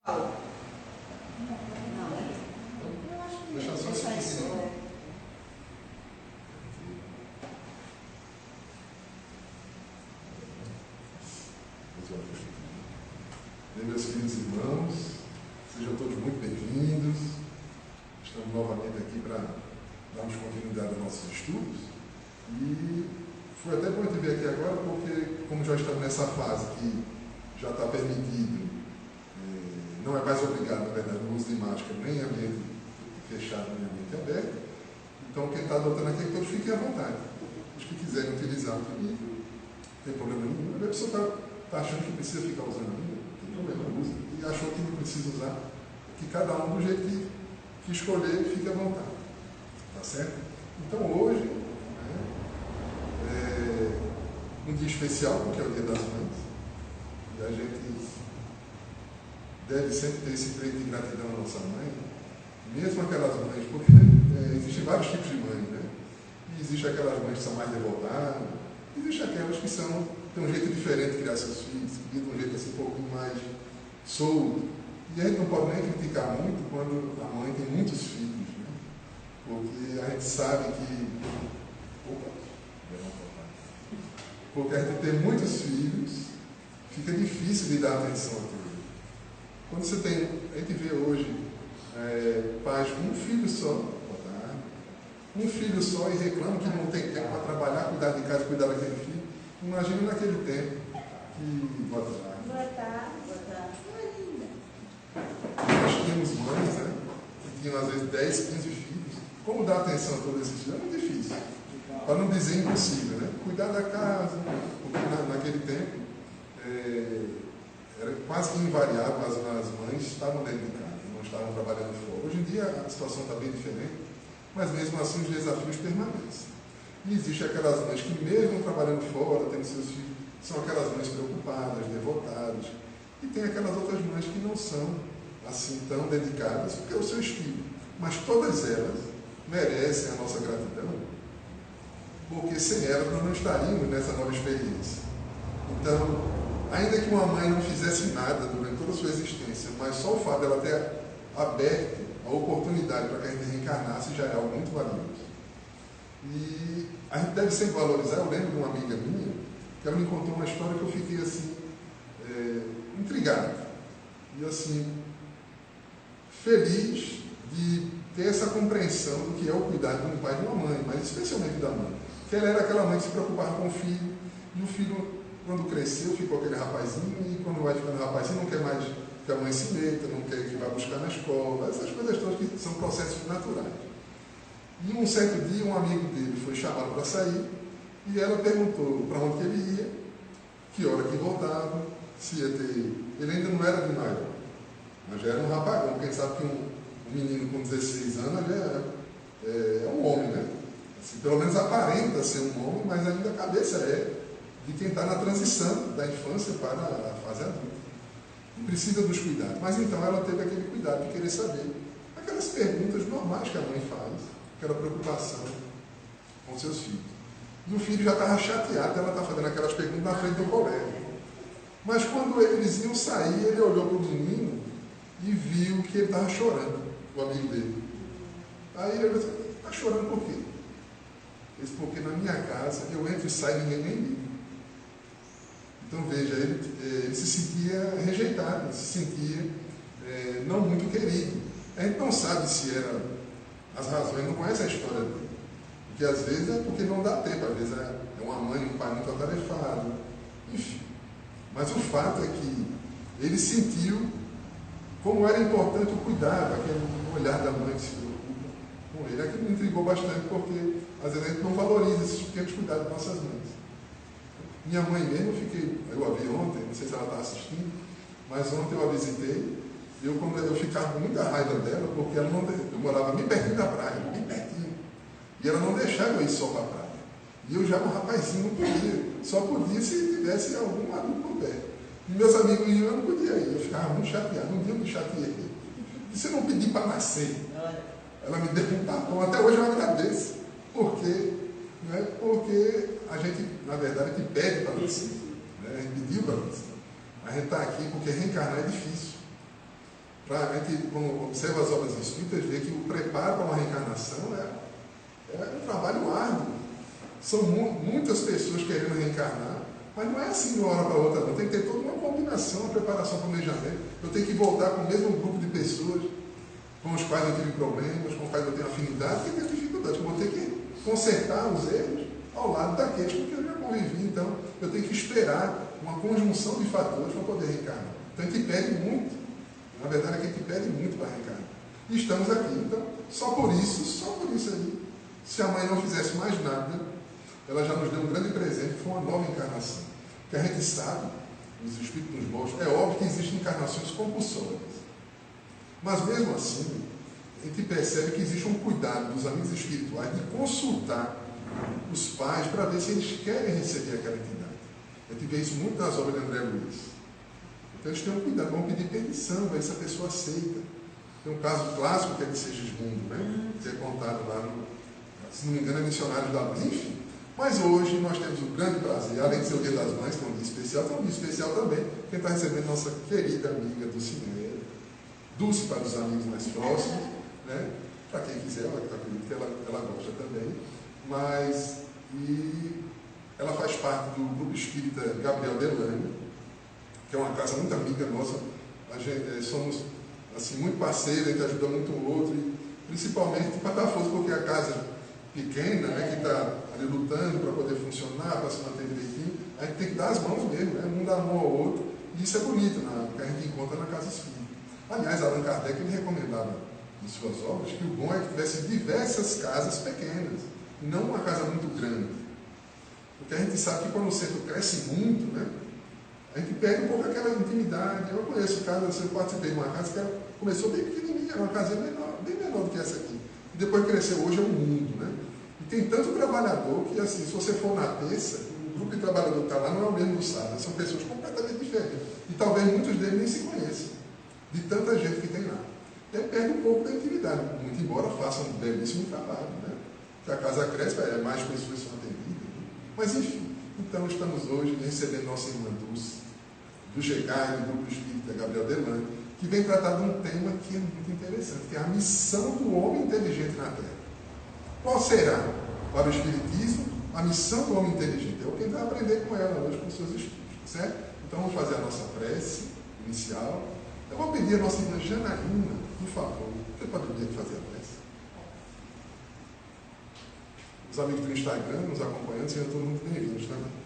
Deixa só isso. Meus queridos irmãos, sejam todos muito bem-vindos. Estamos novamente aqui para darmos continuidade aos nossos estudos. E foi até bom te ver aqui agora, porque como já estamos nessa fase que já está permitido, não é mais obrigado, na verdade, o uso de máscara, nem em ambiente fechado, nem em ambiente aberto. Então, quem está adotando aqui é que todos fiquem à vontade. Os que quiserem utilizar o livro, não tem problema nenhum. A pessoa está achando que precisa ficar usando ainda, não tem problema, usa. E achou que não precisa usar, que cada um do jeito que escolher, fique à vontade. Tá certo? Então, hoje, é um dia especial, porque é o Dia das Mães. E a gente deve sempre ter esse pleito de gratidão à nossa mãe, mesmo aquelas mães, porque existem vários tipos de mães, né? E existem aquelas mães que são mais devotadas, existem aquelas que têm um jeito diferente de criar seus filhos, que de um jeito assim um pouquinho mais solto. E a gente não pode nem criticar muito quando a mãe tem muitos filhos, né? Porque a gente sabe que... Porque a gente tem muitos filhos, fica difícil de dar atenção a tudo. Quando você tem, a gente vê hoje pais com um filho só, um filho só e reclama que não tem tempo para trabalhar, cuidar de casa, cuidar daquele filho. Imagina naquele tempo que... Boa tarde. Boa tarde, boa tarde. Nós tínhamos mães, né, que tinham às vezes 10, 15 filhos. Como dar atenção a todos esses filhos? É muito difícil. Para não dizer impossível, né? Cuidar da casa, porque naquele tempo era quase que invariável, as mães estavam dentro de casa, não estavam trabalhando fora. Hoje em dia a situação está bem diferente, mas mesmo assim os desafios permanecem. E existem aquelas mães que mesmo trabalhando fora, tendo seus filhos, são aquelas mães preocupadas, devotadas. E tem aquelas outras mães que não são assim tão dedicadas, porque é o seu estilo. Mas todas elas merecem a nossa gratidão, porque sem elas nós não estaríamos nessa nova experiência. Então, ainda que uma mãe não fizesse nada durante toda a sua existência, mas só o fato dela ter aberto a oportunidade para que a gente reencarnasse já é algo muito valioso. E a gente deve sempre valorizar. Eu lembro de uma amiga minha, que ela me contou uma história que eu fiquei assim, intrigado. E assim, feliz de ter essa compreensão do que é o cuidado de um pai e de uma mãe, mas especialmente da mãe. Que ela era aquela mãe que se preocupava com o filho, e o filho, quando cresceu, ficou aquele rapazinho, e quando vai ficando rapazinho, não quer mais que a mãe se meta, não quer que vá buscar na escola, essas coisas todas que são processos naturais. E um certo dia, um amigo dele foi chamado para sair, e ela perguntou para onde que ele ia, que hora que voltava, se ia ter... Ele ainda não era de maior, mas já era um rapagão, porque a gente sabe que um menino com 16 anos já é um homem, né? Assim, pelo menos aparenta ser um homem, mas ainda a cabeça é de quem está na transição da infância para a fase adulta. E precisa dos cuidados. Mas então ela teve aquele cuidado de querer saber aquelas perguntas normais que a mãe faz, aquela preocupação com seus filhos. E o filho já estava chateado, ela estava fazendo aquelas perguntas na frente do colégio. Mas quando eles iam sair, ele olhou para o menino e viu que ele estava chorando, o amigo dele. Aí ele disse: está chorando por quê? Ele disse: porque na minha casa eu entro e saio e ninguém nem liga. Então veja, ele se sentia rejeitado, se sentia não muito querido. A gente não sabe se eram as razões, não conhece a história dele. Porque às vezes é porque não dá tempo, às vezes é uma mãe, um pai muito atarefado, enfim. Mas o fato é que ele sentiu como era importante o cuidado, aquele olhar da mãe que se preocupa com ele. Aquilo me intrigou bastante, porque às vezes a gente não valoriza esses pequenos cuidados de nossas mães. Minha mãe mesmo, eu a vi ontem, não sei se ela está assistindo, mas ontem eu a visitei, eu ficava com muita raiva dela, porque ela eu morava bem pertinho da praia, bem pertinho, e ela não deixava eu ir só para a praia. E eu já, um rapazinho, não podia, só podia se tivesse algum adulto por perto. E meus amigos iam, eu não podia ir, eu ficava muito chateado, um dia eu me chateei. E se eu não pedir para nascer? Ela me deu um tapão, até hoje eu agradeço, porque a gente, na verdade, que pede para nascer, né? A gente pediu para nascer. A gente está aqui porque reencarnar é difícil. A gente, quando observa as obras espíritas, vê que o preparo para uma reencarnação é um trabalho árduo. São muitas pessoas querendo reencarnar, mas não é assim de uma hora para outra, não. Tem que ter toda uma combinação, uma preparação, planejamento. Eu tenho que voltar com o mesmo grupo de pessoas com os quais eu tive problemas, com os quais eu tenho afinidade, que tenho dificuldade. Eu vou ter que consertar os erros ao lado daqueles com que eu já convivi. Então, eu tenho que esperar uma conjunção de fatores para poder reencarnar. Então, a gente pede muito. Na verdade, é que a gente pede muito para reencarnar. E estamos aqui. Então, só por isso aí, se a mãe não fizesse mais nada, ela já nos deu um grande presente, que foi uma nova encarnação. Que a gente sabe, os espíritos nos mostram, é óbvio que existem encarnações compulsórias. Mas mesmo assim, a gente percebe que existe um cuidado dos amigos espirituais de consultar os pais para ver se eles querem receber aquela entidade. A gente vê isso muito nas obras de André Luiz. Então eles têm um cuidado, vão pedir permissão, ver se a pessoa aceita. Tem um caso clássico que é de Segismundo, né? Que é contado lá no, se não me engano, é Missionários da Luz, enfim. Mas hoje nós temos o grande prazer, além de ser o Dia das Mães, que é um dia especial, tem um dia especial também, quem está recebendo nossa querida amiga Dulcinea, Dulce para os amigos mais próximos, né? Para quem quiser, eu acredito que ela gosta também, mas ela faz parte do grupo espírita Gabriel Delane, que é uma casa muito amiga nossa, a gente, somos assim, muito parceiros, a gente ajuda muito o outro, e principalmente para dar força, porque a casa pequena, né, que está ali lutando para poder funcionar, para se manter direitinho, a gente tem que dar as mãos mesmo, né? Um dá a mão ao outro, e isso é bonito, né? Que a gente encontra na casa espírita. Aliás, Allan Kardec ele recomendava em suas obras que o bom é que tivesse diversas casas pequenas, e não uma casa muito grande. Porque a gente sabe que quando o centro cresce muito, né, a gente perde um pouco aquela intimidade. Eu conheço casas, eu participei de uma casa que ela começou bem pequenininha, era uma casinha menor, bem menor do que essa aqui. E depois cresceu, hoje é um mundo, né? E tem tanto trabalhador que, assim, se você for na terça, o grupo de trabalhador que está lá não é o mesmo do sábado, são pessoas completamente diferentes. E talvez muitos deles nem se conheçam, de tanta gente que tem lá. E aí perde um pouco da intimidade, muito embora façam um belíssimo trabalho, né? Que a casa cresce, mais pessoas são atendidas. Né? Mas enfim, então estamos hoje recebendo nossa irmã Dulce, do GEGAI, do Grupo Espírita Gabriel Delane, que vem tratar de um tema que é muito interessante, que é a missão do homem inteligente na Terra. Qual será, para o Espiritismo, a missão do homem inteligente? É o que a gente vai aprender com ela hoje, com os seus estudos, certo? Então vamos fazer a nossa prece inicial. Eu vou pedir a nossa irmã Janaína, por favor, você pode vir aqui fazer a prece? Os amigos do Instagram nos acompanhando, sejam todos muito bem-vindos também.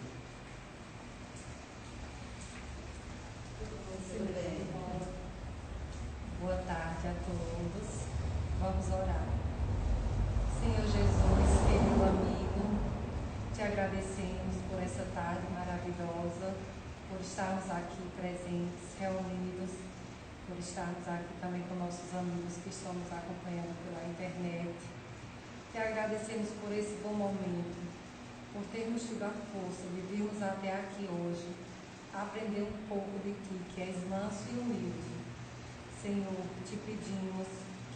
Boa tarde a todos. Vamos orar. Senhor Jesus, querido amigo, te agradecemos por essa tarde maravilhosa, por estarmos aqui presentes, reunidos, por estarmos aqui também com nossos amigos que estão nos acompanhando pela internet. Te agradecemos por esse bom momento, por termos tido a força de virmos até aqui hoje, aprender um pouco de ti, que és manso e humilde. Senhor, te pedimos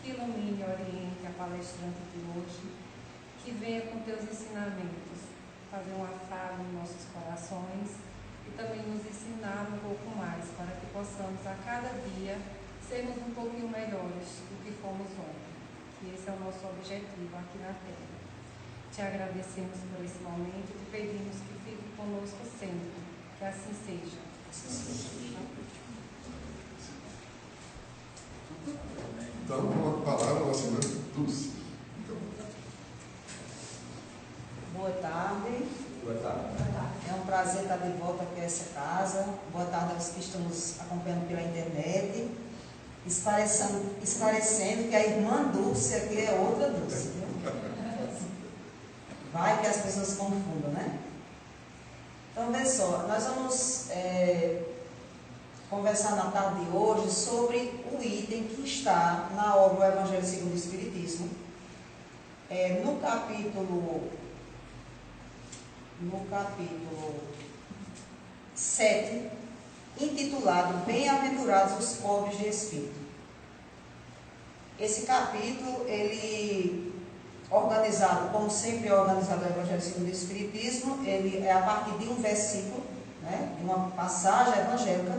que ilumine e oriente a palestrante de hoje, que venha com teus ensinamentos fazer um afago em nossos corações e também nos ensinar um pouco mais para que possamos a cada dia sermos um pouquinho melhores do que fomos ontem, que esse é o nosso objetivo aqui na Terra. Te agradecemos por esse momento e te pedimos que fique conosco sempre, que assim seja. Então, com a palavra, nossa irmã Dulce. Boa tarde. Boa tarde. É um prazer estar de volta aqui a essa casa. Boa tarde aos que estão nos acompanhando pela internet. Esclarecendo que a irmã Dulce aqui é outra Dulce. Vai que as pessoas confundam, né? Então, vê só, nós vamos conversar na tarde de hoje sobre o item que está na obra O Evangelho segundo o Espiritismo, no capítulo 7, intitulado Bem-aventurados os pobres de espírito. Esse capítulo, ele organizado, como sempre é organizado o Evangelho segundo o Espiritismo, ele é a partir de um versículo, né, de uma passagem evangélica,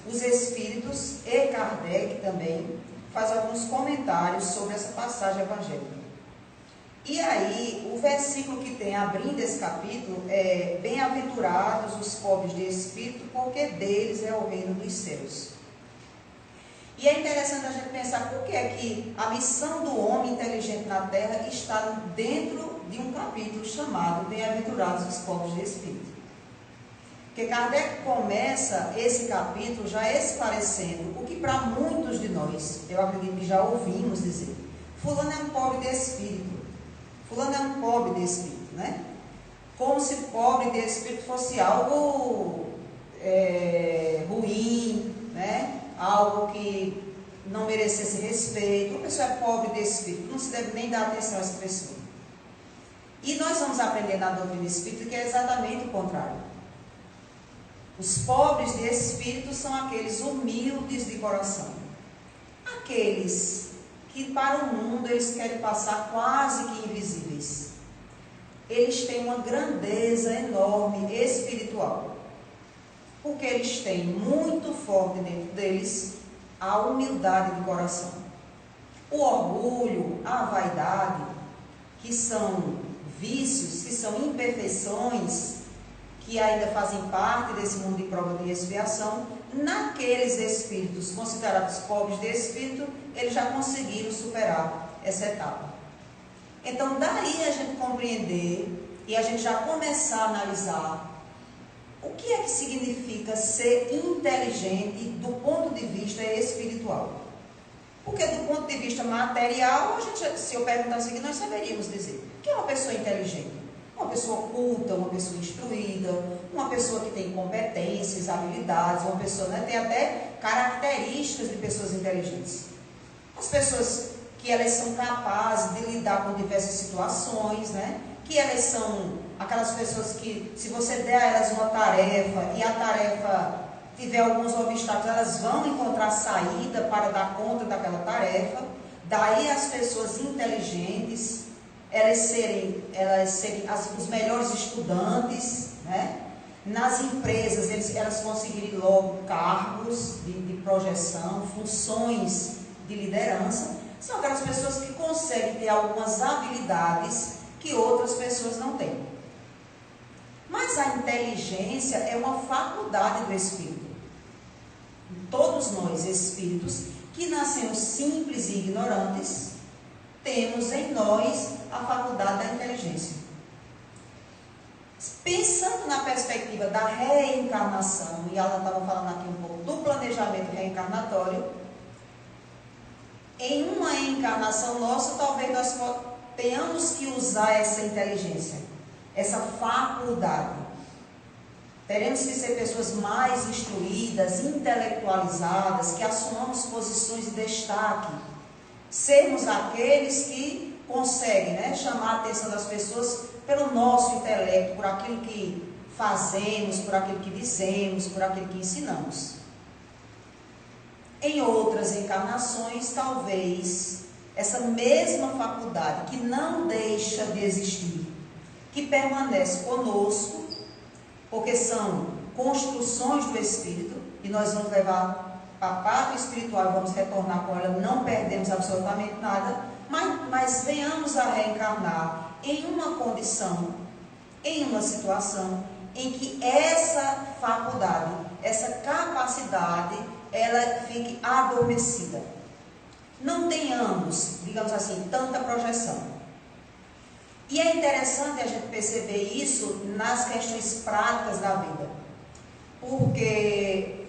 os Espíritos e Kardec também faz alguns comentários sobre essa passagem evangélica. E aí, o versículo que tem abrindo esse capítulo é: bem-aventurados os pobres de espírito, porque deles é o reino dos céus. E é interessante a gente pensar por que é que a missão do homem inteligente na Terra está dentro de um capítulo chamado Bem-aventurados os pobres de espírito. Porque Kardec começa esse capítulo já esclarecendo o que para muitos de nós, eu acredito que já ouvimos dizer: fulano é um pobre de espírito, fulano é um pobre de espírito, né? Como se pobre de espírito fosse algo ruim, né? Algo que não merecesse respeito. Uma pessoa é pobre de espírito, não se deve nem dar atenção a essa pessoa. E nós vamos aprender na doutrina espírita que é exatamente o contrário. Os pobres de espírito são aqueles humildes de coração, aqueles que para o mundo eles querem passar quase que invisíveis. Eles têm uma grandeza enorme espiritual, porque eles têm muito forte dentro deles a humildade de coração. O orgulho, a vaidade, que são vícios, que são imperfeições, que ainda fazem parte desse mundo de prova e expiação, naqueles espíritos considerados pobres de espírito, eles já conseguiram superar essa etapa. Então, daí a gente compreender e a gente já começar a analisar o que é que significa ser inteligente do ponto de vista espiritual. Porque do ponto de vista material, se eu perguntasse aqui, nós saberíamos dizer o que é uma pessoa inteligente. Uma pessoa culta, uma pessoa instruída, uma pessoa que tem competências, habilidades, uma pessoa, né, tem até características de pessoas inteligentes. As pessoas que elas são capazes de lidar com diversas situações, né, que elas são aquelas pessoas que, se você der a elas uma tarefa e a tarefa tiver alguns obstáculos, elas vão encontrar saída para dar conta daquela tarefa. Daí as pessoas inteligentes, elas serem os melhores estudantes, né? Nas empresas, elas conseguirem logo cargos de projeção, funções de liderança. São aquelas pessoas que conseguem ter algumas habilidades que outras pessoas não têm. Mas a inteligência é uma faculdade do espírito. Todos nós, espíritos, que nascemos simples e ignorantes, temos em nós a faculdade da inteligência. Pensando na perspectiva da reencarnação, e ela estava falando aqui um pouco do planejamento reencarnatório, em uma reencarnação nossa, talvez nós tenhamos que usar essa inteligência, essa faculdade. Teremos que ser pessoas mais instruídas, intelectualizadas, que assumamos posições de destaque. Sermos aqueles que conseguem, né, chamar a atenção das pessoas pelo nosso intelecto, por aquilo que fazemos, por aquilo que dizemos, por aquilo que ensinamos. Em outras encarnações, talvez, essa mesma faculdade que não deixa de existir, que permanece conosco, porque são construções do Espírito, e nós vamos levar para a parte espiritual e vamos retornar com ela, não perdemos absolutamente nada, mas venhamos a reencarnar em uma condição, em uma situação, em que essa faculdade, essa capacidade, ela fique adormecida. Não tenhamos, digamos assim, tanta projeção. E é interessante a gente perceber isso nas questões práticas da vida. Porque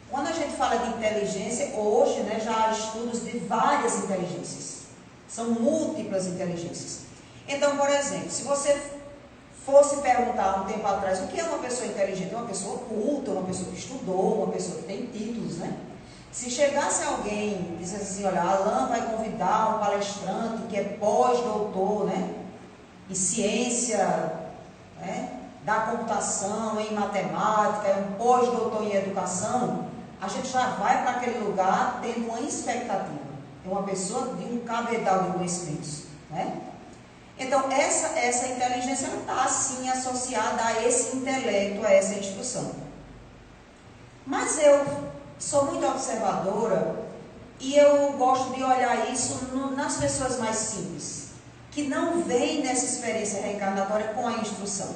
quando a gente fala de inteligência, hoje, né, já há estudos de várias inteligências. São múltiplas inteligências. Então, por exemplo, se você fosse perguntar um tempo atrás o que é uma pessoa inteligente, uma pessoa culta, uma pessoa que estudou, uma pessoa que tem títulos, né? Se chegasse alguém e dissesse assim, olha, Alain vai convidar um palestrante que é pós-doutor, né, em ciência, né, da computação, em matemática, é um pós-doutor em educação, a gente já vai para aquele lugar tendo uma expectativa. É uma pessoa de um cabedal de conhecimentos, né? Então, essa inteligência não está assim associada a esse intelecto, a essa instrução. Mas eu sou muito observadora e eu gosto de olhar isso nas pessoas mais simples, que não vêm nessa experiência reencarnatória com a instrução.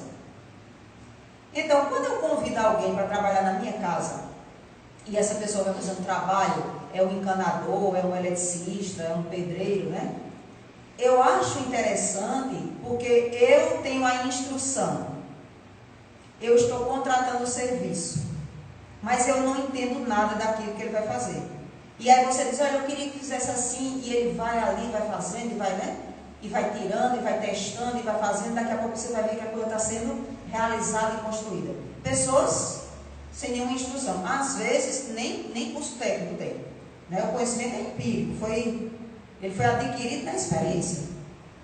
Então, quando eu convido alguém para trabalhar na minha casa, e essa pessoa vai fazer um trabalho, é um encanador, é um eletricista, é um pedreiro, né? Eu acho interessante porque eu tenho a instrução, eu estou contratando o serviço, mas eu não entendo nada daquilo que ele vai fazer. E aí você diz, olha, eu queria que fizesse assim, e ele vai ali, vai fazendo, e vai, né? E vai tirando, e vai testando, e vai fazendo, daqui a pouco você vai ver que a coisa está sendo realizada e construída. Pessoas sem nenhuma instrução. Às vezes, nem curso técnico tem. Né? O conhecimento é empírico, ele foi adquirido na experiência.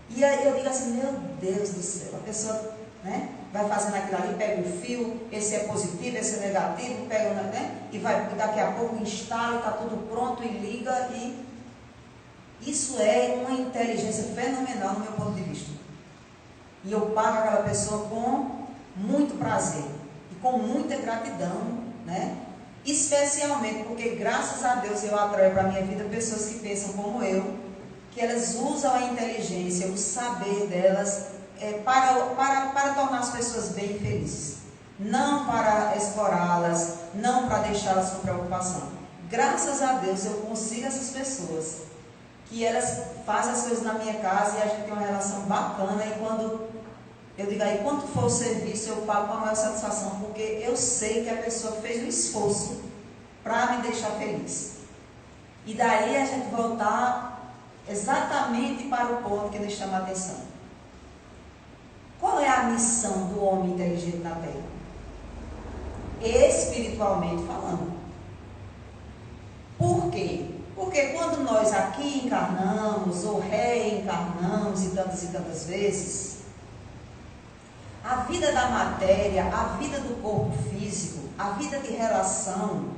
E aí eu digo assim, meu Deus do céu, a pessoa, né, vai fazendo aquilo ali, pega o fio, esse é positivo, esse é negativo, pega, né, e vai, daqui a pouco instala, está tudo pronto e liga, e isso é uma inteligência fenomenal no meu ponto de vista. E eu pago aquela pessoa com muito prazer e com muita gratidão, né? Especialmente porque, graças a Deus, eu atraio para a minha vida pessoas que pensam como eu, que elas usam a inteligência, o saber delas para tornar as pessoas bem felizes, não para explorá-las, não para deixá-las com preocupação. Graças a Deus eu consigo essas pessoas, que elas fazem as coisas na minha casa e a gente tem uma relação bacana, e quando eu digo aí, quanto for o serviço, eu pago com a maior satisfação, porque eu sei que a pessoa fez um esforço para me deixar feliz. E daí a gente voltar exatamente para o ponto que nos chama a atenção. Qual é a missão do homem inteligente na Terra? Espiritualmente falando. Por quê? Porque quando nós aqui encarnamos ou reencarnamos e tantas vezes, a vida da matéria, a vida do corpo físico, a vida de relação,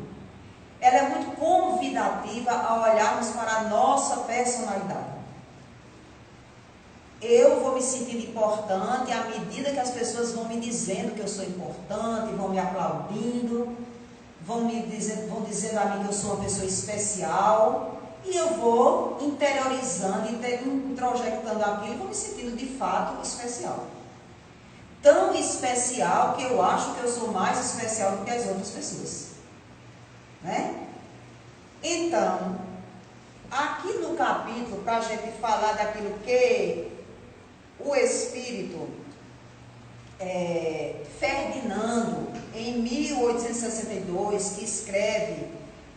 ela é muito convidativa a olharmos para a nossa personalidade. Eu vou me sentindo importante à medida que as pessoas vão me dizendo que eu sou importante, vão me aplaudindo, vão dizendo a mim que eu sou uma pessoa especial, e eu vou interiorizando e introjectando aquilo e vou me sentindo de fato especial. Tão especial que eu acho que eu sou mais especial do que as outras pessoas, né? Então, aqui no capítulo, para a gente falar daquilo que o Espírito Ferdinando, em 1862, que escreve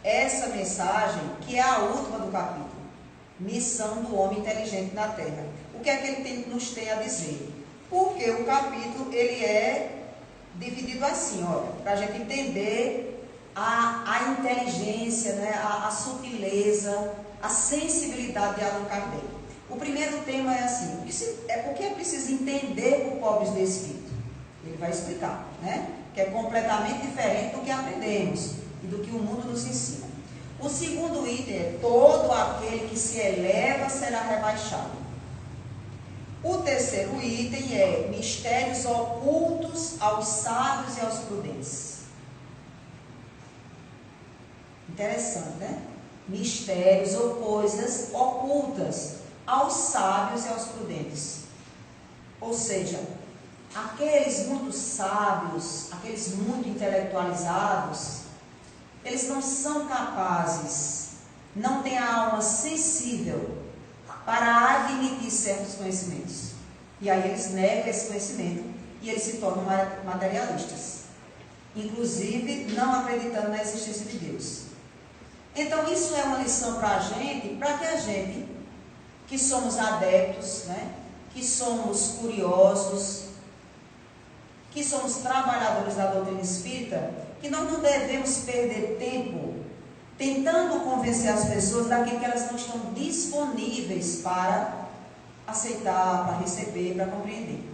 essa mensagem, que é a última do capítulo, Missão do Homem Inteligente na Terra. O que é que ele nos tem a dizer? Porque o capítulo, ele é dividido assim, olha, para a gente entender a inteligência, né, a sutileza, a sensibilidade de Allan Kardec. O primeiro tema é assim, o que é preciso entender por pobres de espírito? Ele vai explicar, né, que é completamente diferente do que aprendemos e do que o mundo nos ensina. O segundo item é, todo aquele que se eleva será rebaixado. O terceiro item é mistérios ocultos aos sábios e aos prudentes. Interessante, né? Mistérios ou coisas ocultas aos sábios e aos prudentes. Ou seja, aqueles muito sábios, aqueles muito intelectualizados, eles não são capazes, não têm a alma sensível para admitir certos conhecimentos. E aí eles negam esse conhecimento e eles se tornam materialistas, inclusive não acreditando na existência de Deus. Então isso é uma lição para a gente, para que a gente, que somos adeptos, né, que somos curiosos, que somos trabalhadores da doutrina espírita, que nós não devemos perder tempo tentando convencer as pessoas daquilo que elas não estão disponíveis para aceitar, para receber, para compreender.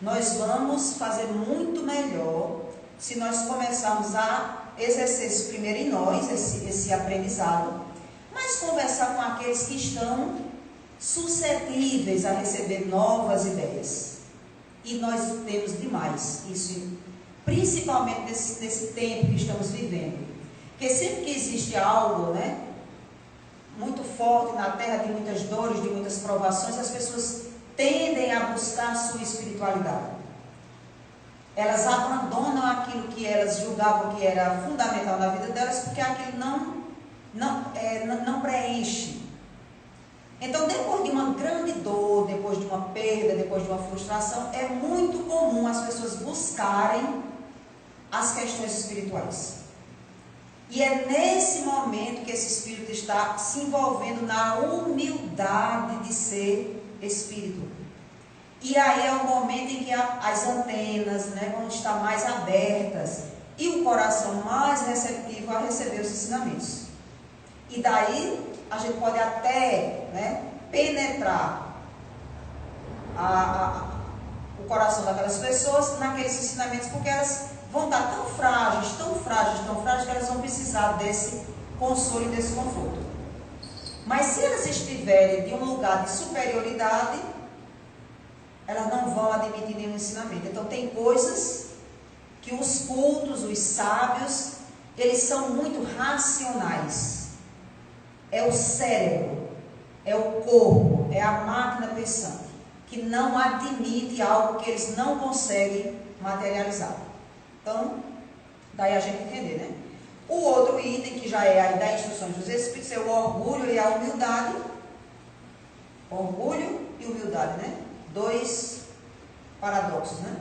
Nós vamos fazer muito melhor se nós começarmos a exercer isso primeiro em nós, esse aprendizado, mas conversar com aqueles que estão suscetíveis a receber novas ideias. E nós temos demais isso. principalmente nesse tempo que estamos vivendo. Porque sempre que existe algo, né, muito forte na terra, de muitas dores, de muitas provações, as pessoas tendem a buscar a sua espiritualidade. Elas abandonam aquilo que elas julgavam que era fundamental na vida delas, porque aquilo não preenche. Então, depois de uma grande dor, depois de uma perda, depois de uma frustração, é muito comum as pessoas buscarem as questões espirituais. E é nesse momento que esse espírito está se envolvendo na humildade de ser espírito. E aí é o momento em que as antenas, né, vão estar mais abertas e o coração mais receptivo a receber os ensinamentos. E daí a gente pode até, né, penetrar o coração daquelas pessoas naqueles ensinamentos, porque elas vão estar tão frágeis, que elas vão precisar desse consolo e desse conforto. Mas se elas estiverem de um lugar de superioridade, elas não vão admitir nenhum ensinamento. Então tem coisas que os cultos, os sábios, eles são muito racionais. É o cérebro, é o corpo, é a máquina pensante, que não admite algo que eles não conseguem materializar. Então, daí a gente entender, né? O outro item, que já é aí da instruções dos Espíritos, é o orgulho e a humildade. Orgulho e humildade, né? Dois paradoxos, né?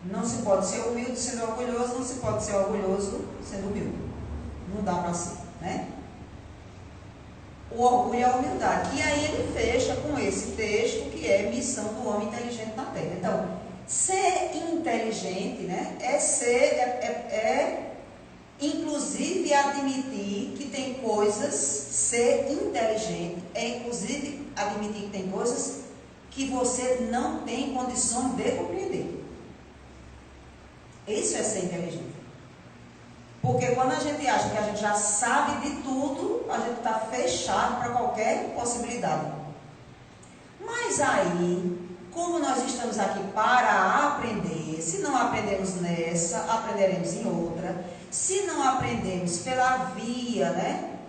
Não se pode ser humilde sendo orgulhoso, não se pode ser orgulhoso sendo humilde. Não dá para ser, né? O orgulho e a humildade. E aí ele fecha com esse texto que é missão do homem inteligente na Terra. Então, ser inteligente, né, inclusive admitir que tem coisas, ser inteligente é inclusive admitir que tem coisas que você não tem condições de compreender. Isso é ser inteligente. Porque quando a gente acha que a gente já sabe de tudo, a gente está fechado para qualquer possibilidade. Mas aí, como nós estamos aqui para aprender, se não aprendemos nessa, aprenderemos em outra. Se não aprendemos pela via, né,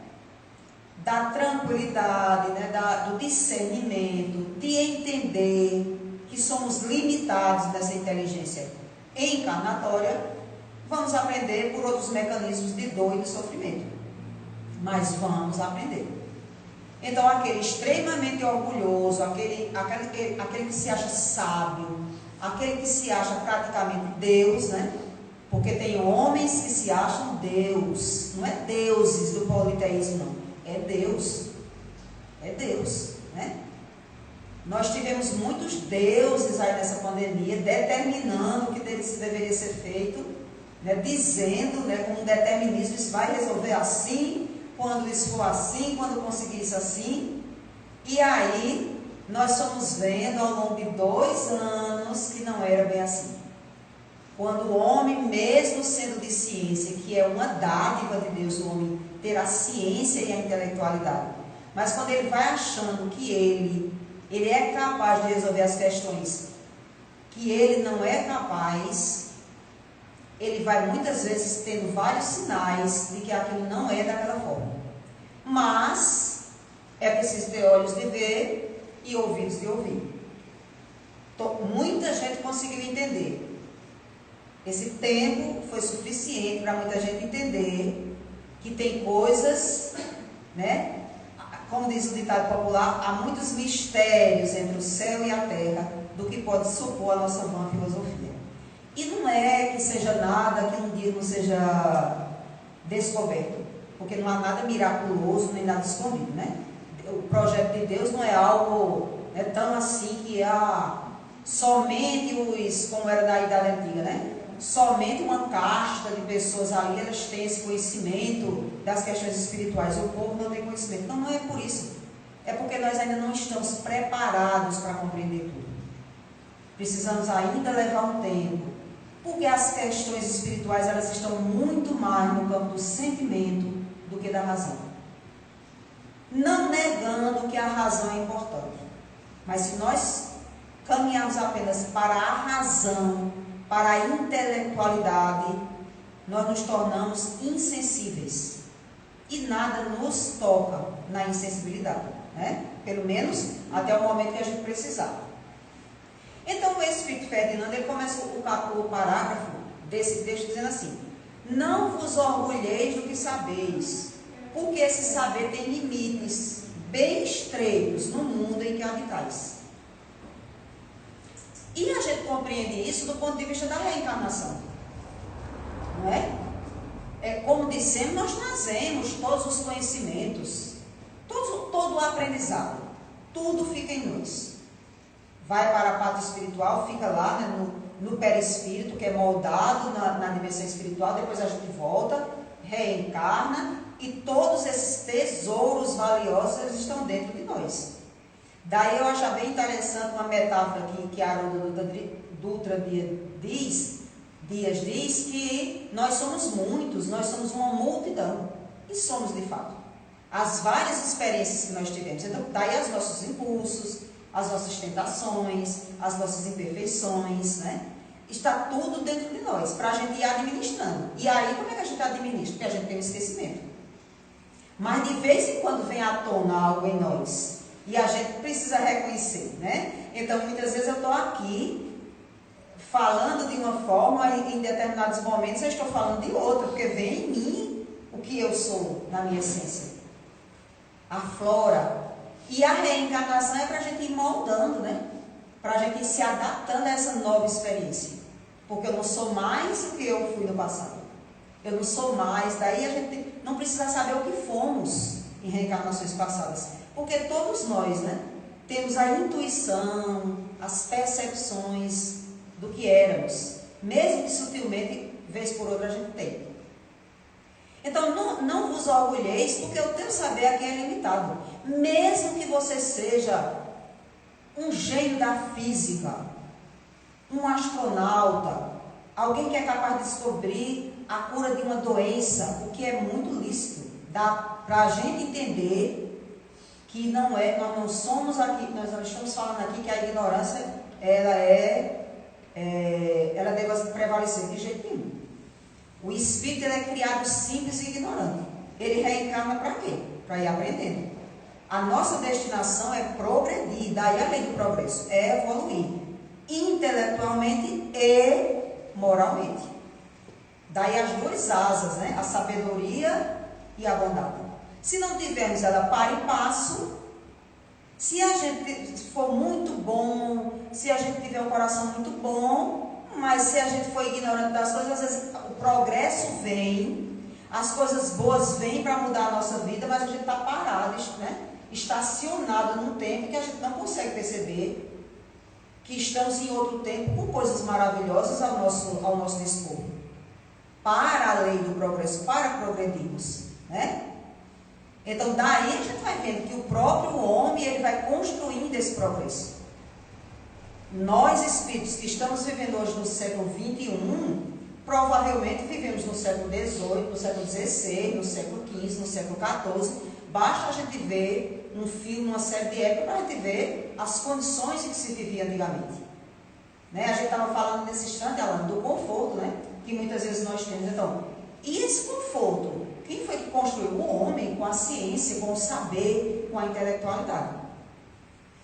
da tranquilidade, né, do discernimento, de entender que somos limitados nessa inteligência encarnatória, vamos aprender por outros mecanismos de dor e de sofrimento. Mas vamos aprender. Então, aquele extremamente orgulhoso, aquele que se acha sábio, aquele que se acha praticamente Deus, né? Porque tem homens que se acham Deus. Não é deuses do politeísmo, não. É Deus. É Deus, né? Nós tivemos muitos deuses aí nessa pandemia, determinando o que deveria ser feito, né? Dizendo, né, com um determinismo, isso vai resolver assim, quando isso for assim, quando conseguir isso assim. E aí, nós estamos vendo ao longo de 2 anos que não era bem assim. Quando o homem, mesmo sendo de ciência, que é uma dádiva de Deus, o homem ter a ciência e a intelectualidade, mas quando ele vai achando que ele é capaz de resolver as questões que ele não é capaz, ele vai muitas vezes tendo vários sinais de que aquilo não é daquela forma. Mas é preciso ter olhos de ver e ouvidos de ouvir. Então, muita gente conseguiu entender. Esse tempo foi suficiente para muita gente entender que tem coisas, né? Como diz o ditado popular, há muitos mistérios entre o céu e a terra do que pode supor a nossa vã filosofia. E não é que seja nada que um dia não seja descoberto, porque não há nada miraculoso nem nada escondido, né? O projeto de Deus não é algo, né, tão assim que somente como era na Idade Antiga, né? Somente uma casta de pessoas ali, elas têm esse conhecimento das questões espirituais. O povo não tem conhecimento. Não é por isso. É porque nós ainda não estamos preparados para compreender tudo. Precisamos ainda levar um tempo. Porque as questões espirituais, elas estão muito mais no campo do sentimento do que da razão. Não negando que a razão é importante. Mas se nós caminharmos apenas para a razão, para a intelectualidade, nós nos tornamos insensíveis. E nada nos toca na insensibilidade, né? Pelo menos até o momento que a gente precisar. Então, o Espírito Ferdinando, ele começa o parágrafo desse texto dizendo assim: não vos orgulheis do que sabeis, porque esse saber tem limites bem estreitos no mundo em que habitais. E a gente compreende isso do ponto de vista da reencarnação, não é? Como dissemos, nós trazemos todos os conhecimentos, todo o aprendizado, tudo fica em nós. Vai para a parte espiritual, fica lá, né, no perispírito, que é moldado na dimensão espiritual, depois a gente volta, reencarna, e todos esses tesouros valiosos eles estão dentro de nós. Daí eu acho bem interessante uma metáfora que a Haroldo Dutra Dias diz que nós somos muitos, nós somos uma multidão, e somos de fato. As várias experiências que nós tivemos, então daí os nossos impulsos, as nossas tentações, as nossas imperfeições, né? Está tudo dentro de nós, para a gente ir administrando. E aí, como é que a gente administra? Porque a gente tem um esquecimento. Mas de vez em quando vem à tona algo em nós, e a gente precisa reconhecer, né? Então, muitas vezes eu estou aqui, falando de uma forma, e em determinados momentos eu estou falando de outra, porque vem em mim o que eu sou, na minha essência. Aflora. E a reencarnação é para a gente ir moldando, né? Para a gente ir se adaptando a essa nova experiência. Porque eu não sou mais o que eu fui no passado. Eu não sou mais. Daí a gente não precisa saber o que fomos em reencarnações passadas. Porque todos nós, né? Temos a intuição, as percepções do que éramos. Mesmo que sutilmente, vez por outra, a gente tem. Então, não vos orgulheis, porque o teu saber aqui é limitado. Mesmo que você seja um gênio da física, um astronauta, alguém que é capaz de descobrir a cura de uma doença, o que é muito lícito, dá para a gente entender que não é, nós não somos aqui, nós estamos falando aqui que a ignorância, ela deve prevalecer de jeito nenhum. O espírito ele é criado simples e ignorante. Ele reencarna para quê? Para ir aprendendo. A nossa destinação é progredir, daí a lei do progresso, é evoluir intelectualmente e moralmente. Daí as duas asas, né? A sabedoria e a bondade. Se não tivermos ela para e passo, se a gente for muito bom, se a gente tiver um coração muito bom, mas se a gente for ignorante das coisas, às vezes o progresso vem, as coisas boas vêm para mudar a nossa vida, mas a gente está parado, né? Estacionado num tempo que a gente não consegue perceber que estamos em outro tempo com coisas maravilhosas ao nosso dispor. Para a lei do progresso, para progredirmos, né? Então daí a gente vai vendo que o próprio homem ele vai construindo esse progresso. Nós espíritos que estamos vivendo hoje no século XXI, provavelmente vivemos no século XVIII, no século XVI, no século XV, no século XIV. Basta a gente ver um filme, uma série de época, para a gente ver as condições em que se vivia antigamente. Né? A gente estava falando nesse instante, Alan, do conforto, né? Que muitas vezes nós temos. Então, e esse conforto? Quem foi que construiu? O homem, com a ciência, com o saber, com a intelectualidade.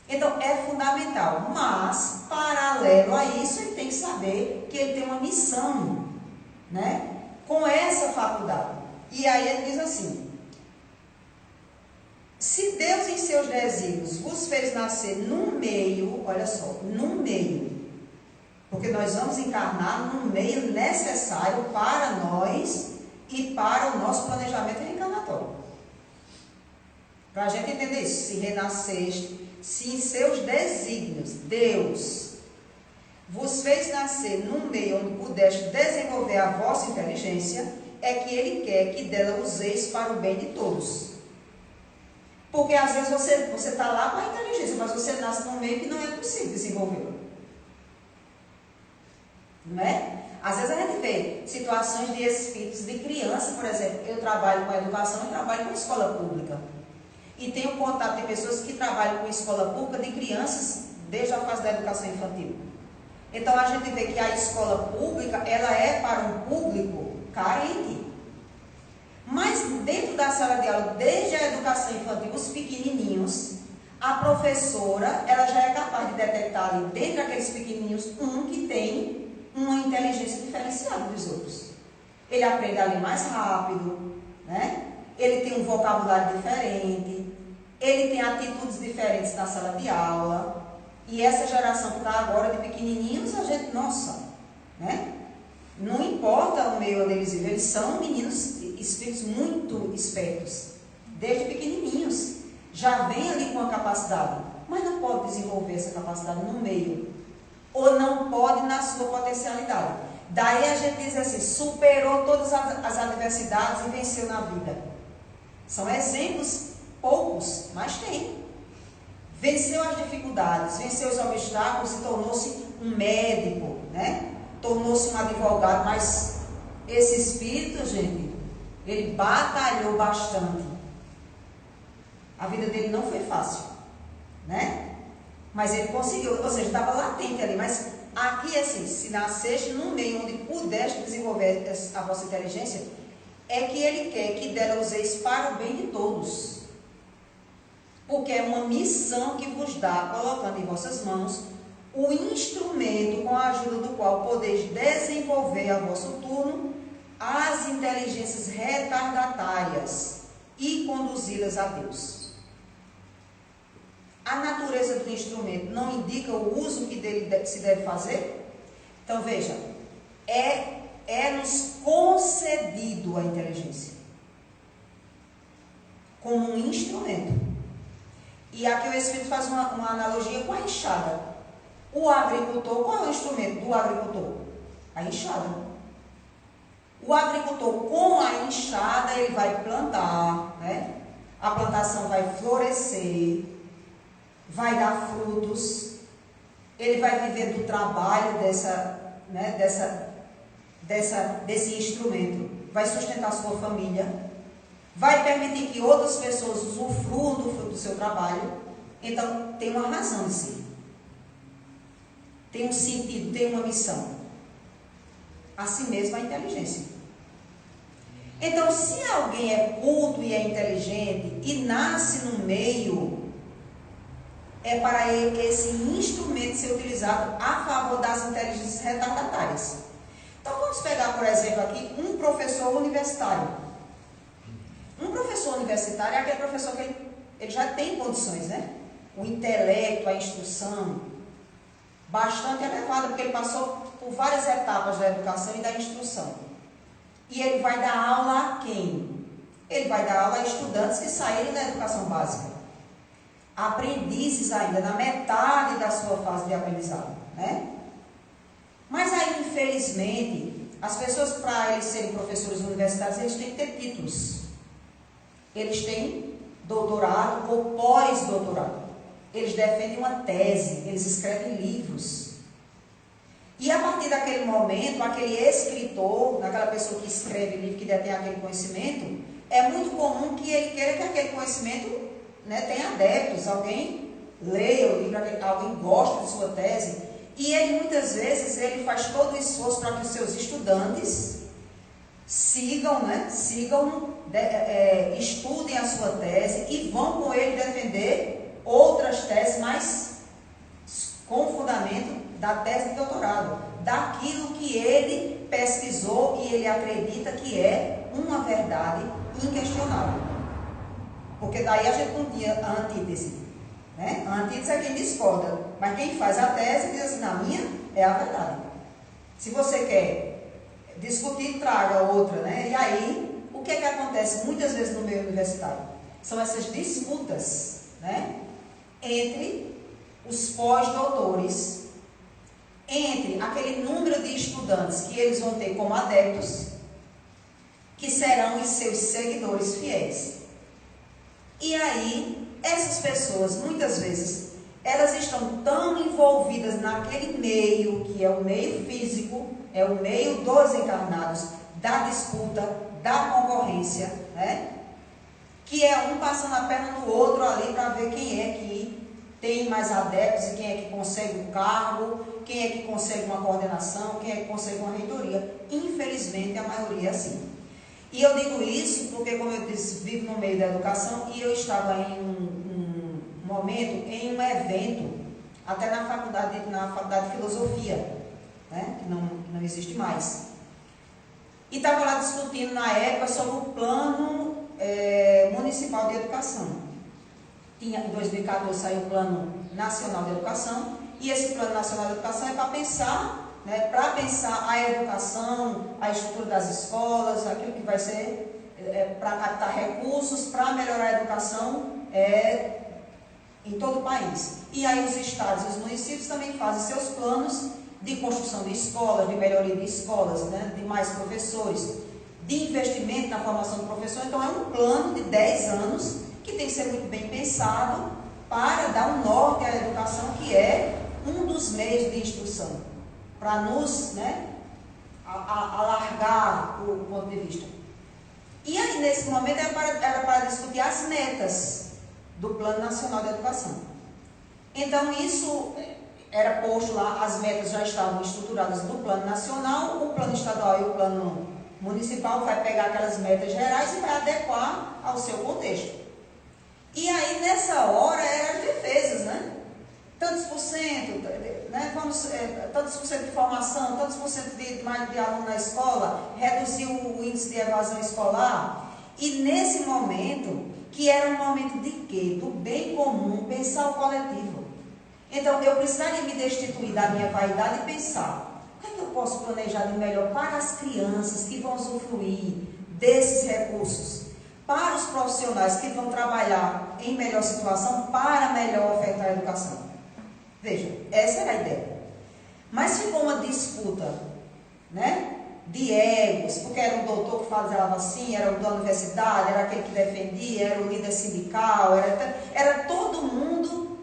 Então, é fundamental. Mas, paralelo a isso, ele tem que saber que ele tem uma missão, né? Com essa faculdade. E aí ele diz assim: se Deus em seus desígnios vos fez nascer num meio, olha só, num meio, porque nós vamos encarnar num meio necessário para nós e para o nosso planejamento reencarnatório. Para a gente entender isso, se renasceste, se em seus desígnios Deus vos fez nascer num meio onde pudeste desenvolver a vossa inteligência, é que Ele quer que dela useis para o bem de todos. Porque às vezes você está lá com a inteligência, mas você nasce num meio que não é possível desenvolver. Não é? Às vezes a gente vê situações de espíritos de criança, por exemplo. Eu trabalho com a educação e trabalho com a escola pública. E tenho contato de pessoas que trabalham com escola pública de crianças desde a fase da educação infantil. Então a gente vê que a escola pública, ela é para um público carente. Mas dentro da sala de aula, desde a educação infantil, os pequenininhos, a professora, ela já é capaz de detectar ali, dentro daqueles pequenininhos, um que tem uma inteligência diferenciada dos outros. Ele aprende ali mais rápido, né? Ele tem um vocabulário diferente, ele tem atitudes diferentes na sala de aula. E essa geração que está agora de pequenininhos, a gente, nossa, né? Não importa o meio onde eles vivem, eles são meninos, espíritos muito espertos, desde pequenininhos. Já vem ali com a capacidade, mas não pode desenvolver essa capacidade no meio, ou não pode na sua potencialidade. Daí a gente diz assim, superou todas as adversidades e venceu na vida. São exemplos poucos, mas tem. Venceu as dificuldades, venceu os obstáculos e tornou-se um médico, né? Tornou-se um advogado, mas esse espírito, gente, ele batalhou bastante. A vida dele não foi fácil, né? Mas ele conseguiu, ou seja, estava latente ali. Mas aqui, assim, se nasceste num meio onde pudeste desenvolver a vossa inteligência, é que ele quer que dela useis para o bem de todos. Porque é uma missão que vos dá, colocando em vossas mãos, o instrumento com a ajuda do qual podeis desenvolver a vosso turno as inteligências retardatárias e conduzi-las a Deus. A natureza do instrumento não indica o uso que dele se deve fazer? Então veja, é-nos concedido a inteligência como um instrumento. E aqui o Espírito faz uma analogia com a enxada. O agricultor, qual é o instrumento do agricultor? A enxada. O agricultor, com a enxada, ele vai plantar, né? A plantação vai florescer, vai dar frutos, ele vai viver do trabalho desse instrumento, vai sustentar sua família, vai permitir que outras pessoas usufruam do fruto do seu trabalho. Então, tem uma razão em si. Tem um sentido, tem uma missão. Assim mesmo a inteligência. Então, se alguém é culto e é inteligente e nasce no meio, é para esse instrumento ser utilizado a favor das inteligências retardatárias. Então, vamos pegar, por exemplo, aqui um professor universitário. Um professor universitário é aquele professor que ele já tem condições, né? O intelecto, a instrução, bastante elevada, porque ele passou por várias etapas da educação e da instrução. E ele vai dar aula a quem? Ele vai dar aula a estudantes que saíram da educação básica. Aprendizes ainda, na metade da sua fase de aprendizado, né? Mas aí, infelizmente, as pessoas, para eles serem professores universitários, eles têm que ter títulos. Eles têm doutorado ou pós-doutorado. Eles defendem uma tese, eles escrevem livros. E a partir daquele momento, aquele escritor, aquela pessoa que escreve livro, que detém aquele conhecimento, é muito comum que ele queira que aquele conhecimento, né, tenha adeptos, alguém leia o livro, alguém gosta de sua tese. E ele, muitas vezes, ele faz todo o esforço para que os seus estudantes sigam, estudem a sua tese e vão com ele defender outras teses, mas com o fundamento da tese de doutorado, daquilo que ele pesquisou e ele acredita que é uma verdade inquestionável. Porque daí a gente não tinha a antítese, né? A antítese é quem discorda, mas quem faz a tese diz assim, na minha é a verdade. Se você quer discutir, traga outra, né? E aí, o que é que acontece muitas vezes no meio universitário? São essas disputas, né? Entre os pós-doutores, entre aquele número de estudantes que eles vão ter como adeptos, que serão os seus seguidores fiéis. E aí, essas pessoas, muitas vezes, elas estão tão envolvidas naquele meio, que é o meio físico, é o meio dos encarnados, da disputa, da concorrência, né? Que é um passando a perna no outro ali para ver quem é que tem mais adeptos e quem é que consegue um cargo, quem é que consegue uma coordenação, quem é que consegue uma reitoria. Infelizmente, a maioria é assim. E eu digo isso porque, como eu disse, vivo no meio da educação e eu estava em um momento, em um evento, até na faculdade de filosofia, né, que não existe mais. E estava lá discutindo na época sobre o plano municipal de educação. Em 2014 saiu o Plano Nacional de Educação, e esse Plano Nacional de Educação é para pensar, né, a educação, a estrutura das escolas, aquilo que vai ser para captar recursos, para melhorar a educação em todo o país. E aí os estados e os municípios também fazem seus planos de construção de escolas, de melhoria de escolas, né, de mais professores, de investimento na formação do professor. Então é um plano de 10 anos que tem que ser muito bem pensado para dar um norte à educação, que é um dos meios de instrução, para nos, né, alargar o ponto de vista. E aí, nesse momento, era para discutir as metas do Plano Nacional de Educação. Então, isso era posto lá, as metas já estavam estruturadas do Plano Nacional, o Plano Estadual e o Plano Municipal vai pegar aquelas metas gerais e vai adequar ao seu contexto. E aí, nessa hora, eram as defesas, né? Tantos por cento, né? Tantos por cento de formação, tantos por cento mais de aluno na escola, reduzir o índice de evasão escolar. E nesse momento, que era um momento de quê? Do bem comum, pensar o coletivo. Então, eu precisaria me destituir da minha vaidade e pensar, o que é que eu posso planejar de melhor para as crianças que vão usufruir desses recursos? Para os profissionais que vão trabalhar em melhor situação, para melhor ofertar a educação. Veja, essa era a ideia. Mas ficou uma disputa, né, de egos, porque era o doutor que falava assim, era o da universidade, era aquele que defendia, era o líder sindical, era todo mundo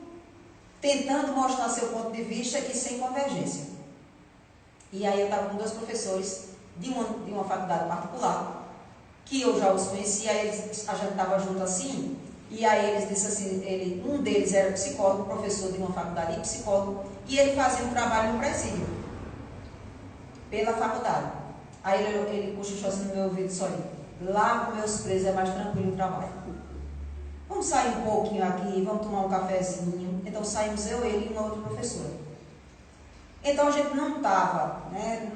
tentando mostrar seu ponto de vista e sem convergência. E aí eu estava com 2 professores de uma faculdade particular, que eu já os conhecia, a gente estava junto assim, e aí eles disseram assim, um deles era psicólogo, professor de uma faculdade de psicólogo, e ele fazia um trabalho no presídio, pela faculdade. Aí ele cochichou assim no meu ouvido e disse, olha, lá com meus presos é mais tranquilo o trabalho. Vamos sair um pouquinho aqui, vamos tomar um cafezinho. Então saímos eu, ele e uma outra professora. Então a gente não estava, né,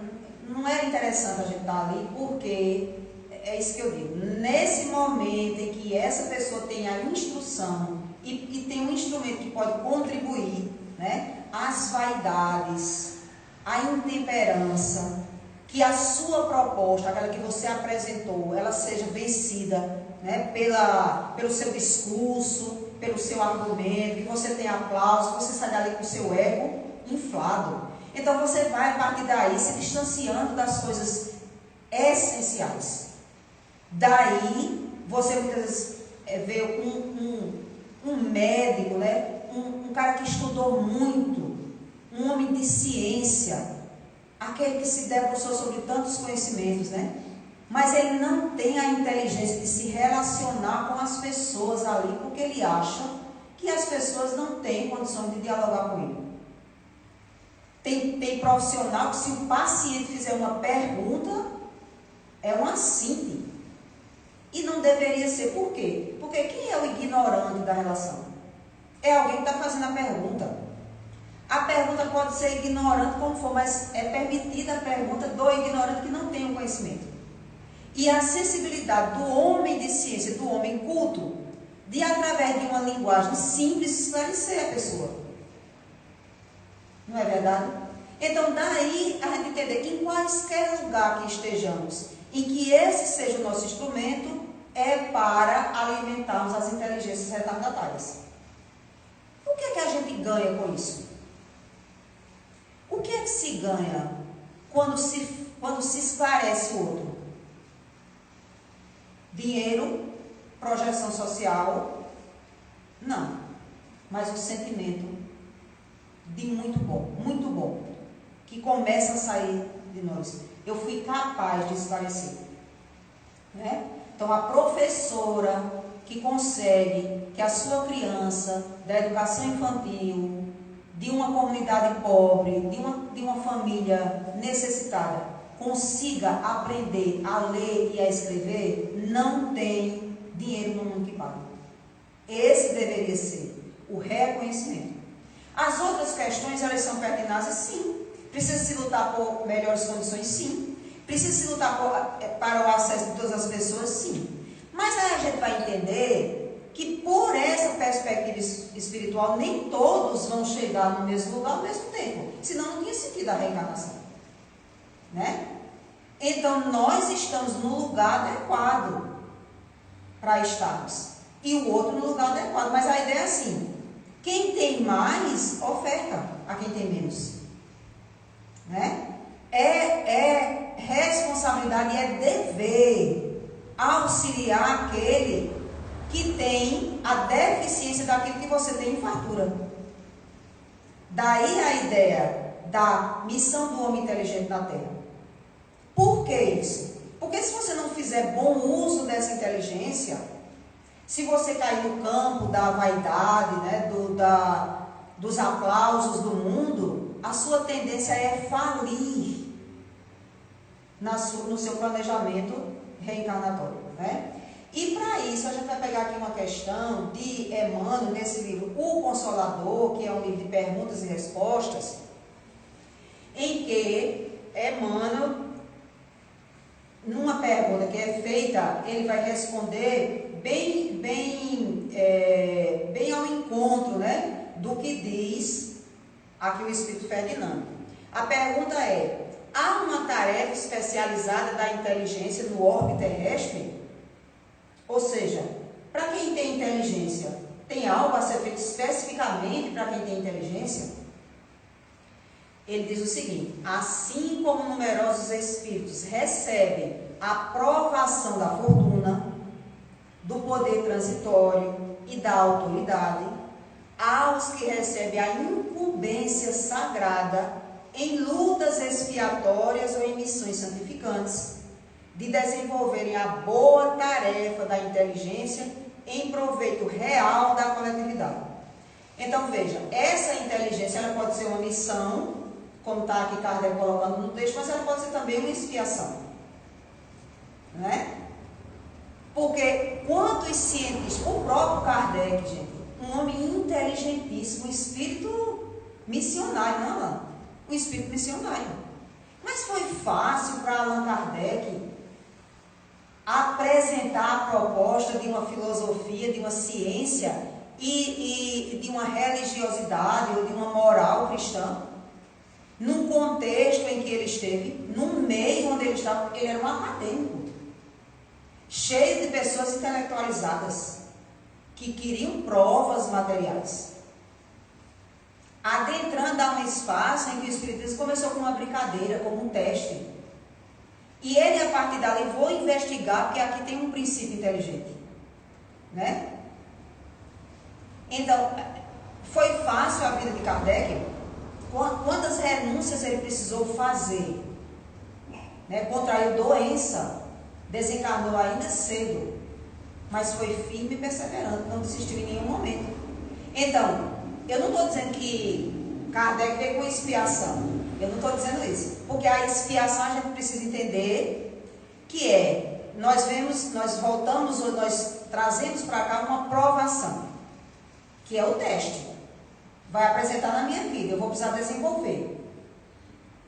não era interessante a gente estar ali, porque é isso que eu digo, nesse momento em que essa pessoa tem a instrução e tem um instrumento que pode contribuir, né, às vaidades, à intemperança, que a sua proposta, aquela que você apresentou, ela seja vencida, né, pelo seu discurso, pelo seu argumento, e você tem aplauso, você sai dali com o seu ego inflado. Então você vai a partir daí se distanciando das coisas essenciais. Daí, você muitas vezes vê um médico, né? Um cara que estudou muito, um homem de ciência, aquele que se debruçou sobre tantos conhecimentos, né? Mas ele não tem a inteligência de se relacionar com as pessoas ali, porque ele acha que as pessoas não têm condições de dialogar com ele. Tem profissional que, se o paciente fizer uma pergunta, é uma síntese. E não deveria ser. Por quê? Porque quem é o ignorante da relação? É alguém que está fazendo a pergunta. A pergunta pode ser ignorante como for, mas é permitida a pergunta do ignorante que não tem o conhecimento. E a sensibilidade do homem de ciência, do homem culto, de através de uma linguagem simples esclarecer a pessoa. Não é verdade? Então daí a gente entender que em quaisquer lugar que estejamos, em que esse seja o nosso instrumento, é para alimentarmos as inteligências retardatárias. O que é que a gente ganha com isso? O que é que se ganha quando se esclarece o outro? Dinheiro, projeção social? Não. Mas um sentimento de muito bom, que começa a sair de nós. Eu fui capaz de esclarecer, né? Então, a professora que consegue que a sua criança da educação infantil, de uma comunidade pobre, de uma família necessitada, consiga aprender a ler e a escrever, não tem dinheiro no mundo que pague. Esse deveria ser o reconhecimento. As outras questões, elas são pertinazes, sim. Precisa se lutar por melhores condições, sim. Precisa se lutar para o acesso de todas as pessoas, sim. Mas aí a gente vai entender que por essa perspectiva espiritual, nem todos vão chegar no mesmo lugar ao mesmo tempo. Senão não tinha sentido a reencarnação. Né? Então nós estamos no lugar adequado para estarmos. E o outro no lugar adequado. Mas a ideia é assim: quem tem mais, oferta a quem tem menos. Né? É responsabilidade, é dever auxiliar aquele que tem a deficiência daquilo que você tem em fartura. Daí a ideia da missão do homem inteligente na Terra. Por que isso? Porque se você não fizer bom uso dessa inteligência, se você cair no campo da vaidade, né, dos aplausos do mundo, a sua tendência é falir no seu planejamento reencarnatório. Né? E para isso, a gente vai pegar aqui uma questão de Emmanuel, nesse livro O Consolador, que é um livro de perguntas e respostas, em que Emmanuel, numa pergunta que é feita, ele vai responder bem ao encontro, né, do que diz aqui o Espírito Ferdinando. A pergunta é: há uma tarefa especializada da inteligência no orbe terrestre? Ou seja, para quem tem inteligência, tem algo a ser feito especificamente para quem tem inteligência? Ele diz o seguinte: assim como numerosos espíritos recebem a provação da fortuna, do poder transitório e da autoridade, há os que recebem a incumbência sagrada em lutas expiatórias ou em missões santificantes, de desenvolverem a boa tarefa da inteligência em proveito real da coletividade. Então veja, essa inteligência ela pode ser uma missão, como está aqui Kardec colocando no texto, mas ela pode ser também uma expiação. Né? Porque quantos cientistas, o próprio Kardec, gente, um homem inteligentíssimo, um espírito missionário, não, Allan? Um espírito missionário. Mas foi fácil para Allan Kardec apresentar a proposta de uma filosofia, de uma ciência e de uma religiosidade ou de uma moral cristã, num contexto em que ele esteve, num meio onde ele estava. Ele era um acadêmico, cheio de pessoas intelectualizadas que queriam provas materiais, adentrando a um espaço em que o Espiritismo começou com uma brincadeira, como um teste. E ele, a partir dali, vou investigar, porque aqui tem um princípio inteligente. Né? Então, foi fácil a vida de Kardec? Quantas renúncias ele precisou fazer? Né? Contraiu doença, desencarnou ainda cedo, mas foi firme e perseverante, não desistiu em nenhum momento. Então, eu não estou dizendo que Kardec veio com expiação. Eu não estou dizendo isso, porque a expiação a gente precisa entender que nós voltamos ou nós trazemos para cá uma provação, que é o teste. Vai apresentar na minha vida, eu vou precisar desenvolver.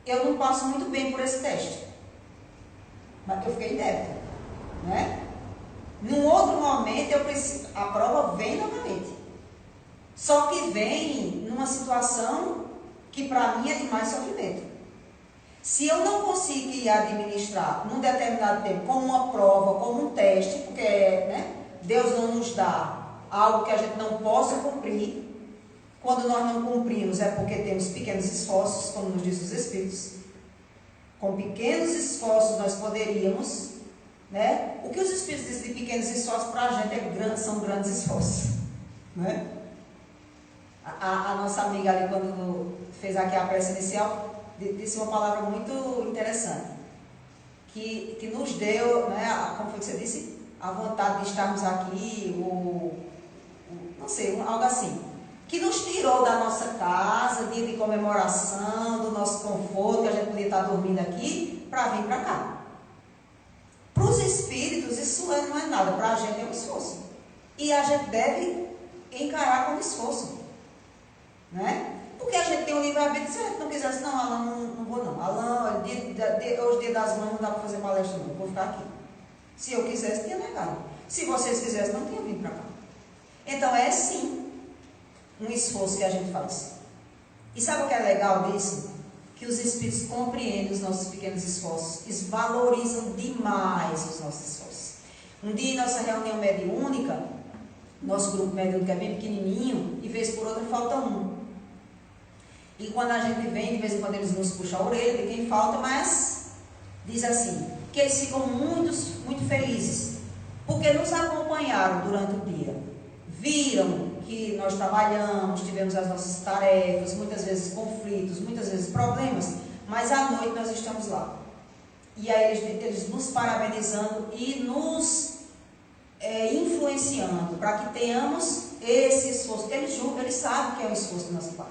Eu não passo muito bem por esse teste, mas eu fiquei em débito, né? Num outro momento a prova vem novamente, só que vem numa situação que para mim é de mais sofrimento. Se eu não conseguir administrar num determinado tempo como uma prova, como um teste, porque né, Deus não nos dá algo que a gente não possa cumprir. Quando nós não cumprimos é porque temos pequenos esforços, como nos diz os Espíritos. Com pequenos esforços nós poderíamos, né? O que os Espíritos dizem de pequenos esforços para a gente são grandes esforços, né? A nossa amiga ali, quando fez aqui a prece inicial, disse uma palavra muito interessante, que nos deu, né, como foi que você disse? a vontade de estarmos aqui, não sei, algo assim, que nos tirou da nossa casa, dia de comemoração, do nosso conforto, que a gente podia estar dormindo aqui, para vir para cá. Para os espíritos, isso não é nada, para a gente é um esforço. E a gente deve encarar como esforço, né? Porque a gente tem um livre-arbítrio. Se a gente não quisesse, não, Alan, não vou não. Alan, hoje dia das mães não dá para fazer palestra não, vou ficar aqui. Se eu quisesse, tinha negado. Se vocês quisessem, não tinha vindo para cá. Então é sim um esforço que a gente faz. E sabe o que é legal disso? Que os espíritos compreendem os nossos pequenos esforços. Eles valorizam demais os nossos esforços. Um dia em nossa reunião mediúnica, nosso grupo mediúnico é bem pequenininho, e vez por outra falta um. E quando a gente vem, de vez em quando eles nos puxam a orelha de quem falta, mas diz assim, que eles ficam muito felizes, porque nos acompanharam durante o dia, viram que nós trabalhamos, tivemos as nossas tarefas, muitas vezes conflitos, muitas vezes problemas, mas à noite nós estamos lá. E aí eles nos parabenizando e nos influenciando para que tenhamos esse esforço. Eles sabem que é um esforço do nosso Pai,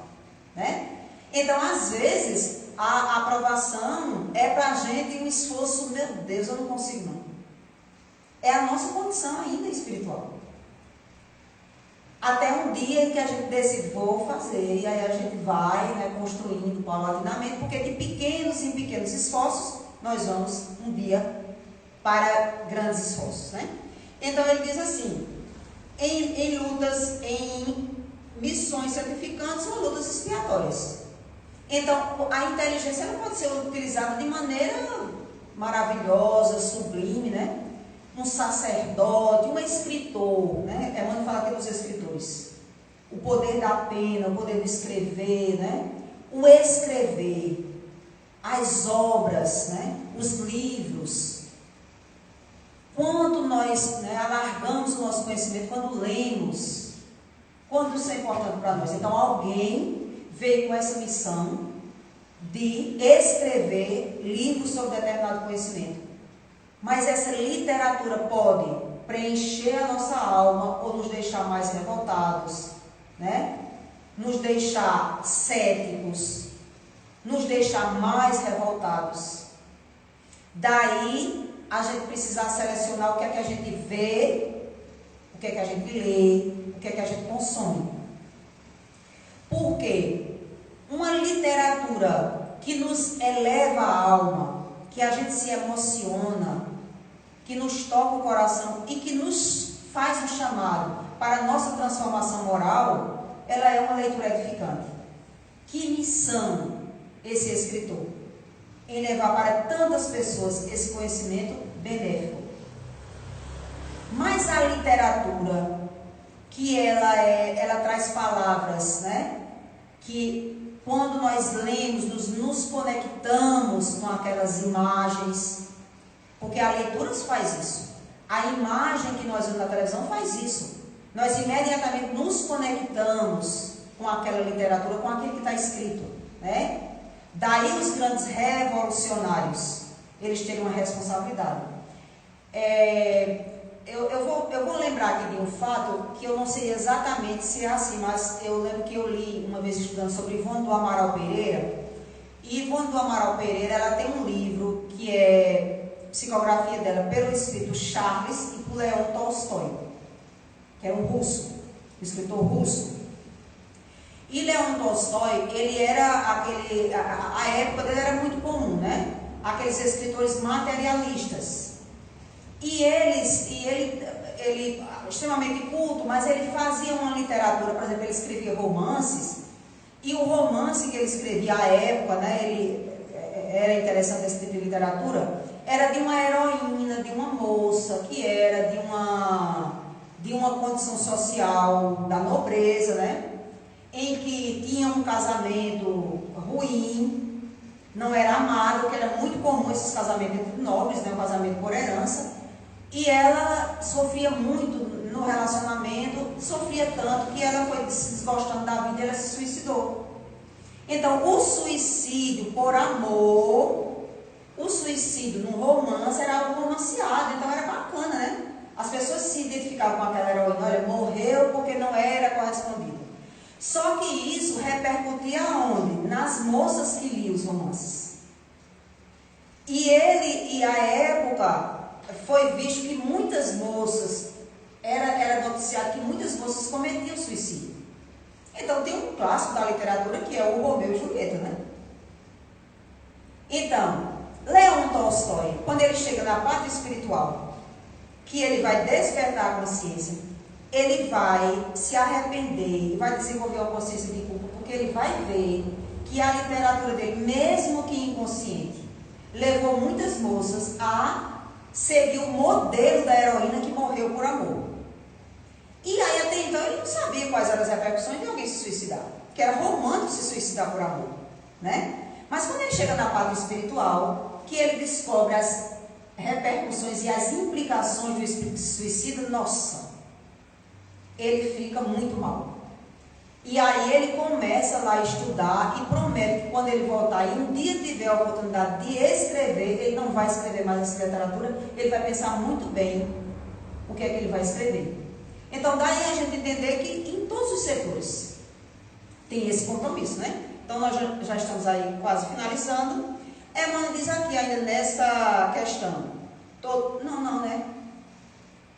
né? Então, às vezes, a aprovação é para a gente um esforço, meu Deus, eu não consigo não. É a nossa condição ainda espiritual. Até um dia em que a gente decide, vou fazer, e aí a gente vai, né, construindo paulatinamente, porque de pequenos em pequenos esforços, nós vamos um dia para grandes esforços, né? Então ele diz assim, em lutas, em missões santificantes ou lutas expiatórias. Então a inteligência não pode ser utilizada de maneira maravilhosa, sublime, né? Um sacerdote, um escritor, né? Emmanuel fala aqui dos escritores. O poder da pena, o poder de escrever, né? O escrever, as obras, né? Os livros. Quando nós, né, alargamos o nosso conhecimento, quando lemos, quando isso é importante para nós. Então alguém veio com essa missão de escrever livros sobre determinado conhecimento. Mas essa literatura pode preencher a nossa alma ou nos deixar mais revoltados, né? Nos deixar céticos, nos deixar mais revoltados. Daí a gente precisa selecionar o que é que a gente vê, o que é que a gente lê, o que é que a gente consome. Por quê? Uma literatura que nos eleva a alma, que a gente se emociona, que nos toca o coração e que nos faz um chamado para a nossa transformação moral, ela é uma leitura edificante. Que missão esse escritor? Em levar para tantas pessoas esse conhecimento benéfico. Mas a literatura, que ela traz palavras, né? Que quando nós lemos, nos conectamos com aquelas imagens, porque a leitura faz isso. A imagem que nós vemos na televisão faz isso. Nós imediatamente nos conectamos com aquela literatura, com aquilo que está escrito, né? Daí os grandes revolucionários, eles têm uma responsabilidade. Eu vou lembrar aqui de um fato que eu não sei exatamente se é assim, mas eu lembro que eu li uma vez estudando sobre Ivone do Amaral Pereira. E Ivone do Amaral Pereira, ela tem um livro que é psicografia dela pelo espírito Charles e por Leon Tolstói, que era um russo, um escritor russo. E Leon Tolstói, ele era a época dele era muito comum, né? Aqueles escritores materialistas. E ele extremamente culto, mas ele fazia uma literatura, por exemplo, ele escrevia romances, e o romance que ele escrevia à época, né? Era interessante esse tipo de literatura, era de uma heroína, de uma moça que era de uma condição social da nobreza, né? Em que tinha um casamento ruim, não era amado, que era muito comum esses casamentos entre nobres, né? Um casamento por herança, e ela sofria muito no relacionamento, sofria tanto que ela foi se desgostando da vida e ela se suicidou. Então, o suicídio por amor, o suicídio no romance era algo romanceado, então era bacana, né? As pessoas se identificavam com aquela heroína, olha, morreu porque não era correspondida. Só que isso repercutia aonde? Nas moças que liam os romances. E a época foi visto que muitas moças, era noticiado que muitas moças cometiam suicídio. Então tem um clássico da literatura que é o Romeu e Julieta, né? Então, Leon Tolstói, quando ele chega na parte espiritual, que ele vai despertar a consciência, ele vai se arrepender e vai desenvolver uma consciência de culpa, porque ele vai ver que a literatura dele, mesmo que inconsciente, levou muitas moças a seguir o modelo da heroína que morreu por amor. E aí até então ele não sabia quais eram as repercussões de alguém se suicidar, que era romântico se suicidar por amor, né? Mas quando ele chega na parte espiritual, que ele descobre as repercussões e as implicações do espírito suicida, nossa, ele fica muito mal. E aí ele começa lá a estudar e promete que quando ele voltar e um dia tiver a oportunidade de escrever, ele não vai escrever mais essa literatura, ele vai pensar muito bem o que é que ele vai escrever. Então daí a gente entender que em todos os setores tem esse compromisso, né? Então nós já estamos aí quase finalizando. Emmanuel diz aqui ainda nessa questão. Não, né?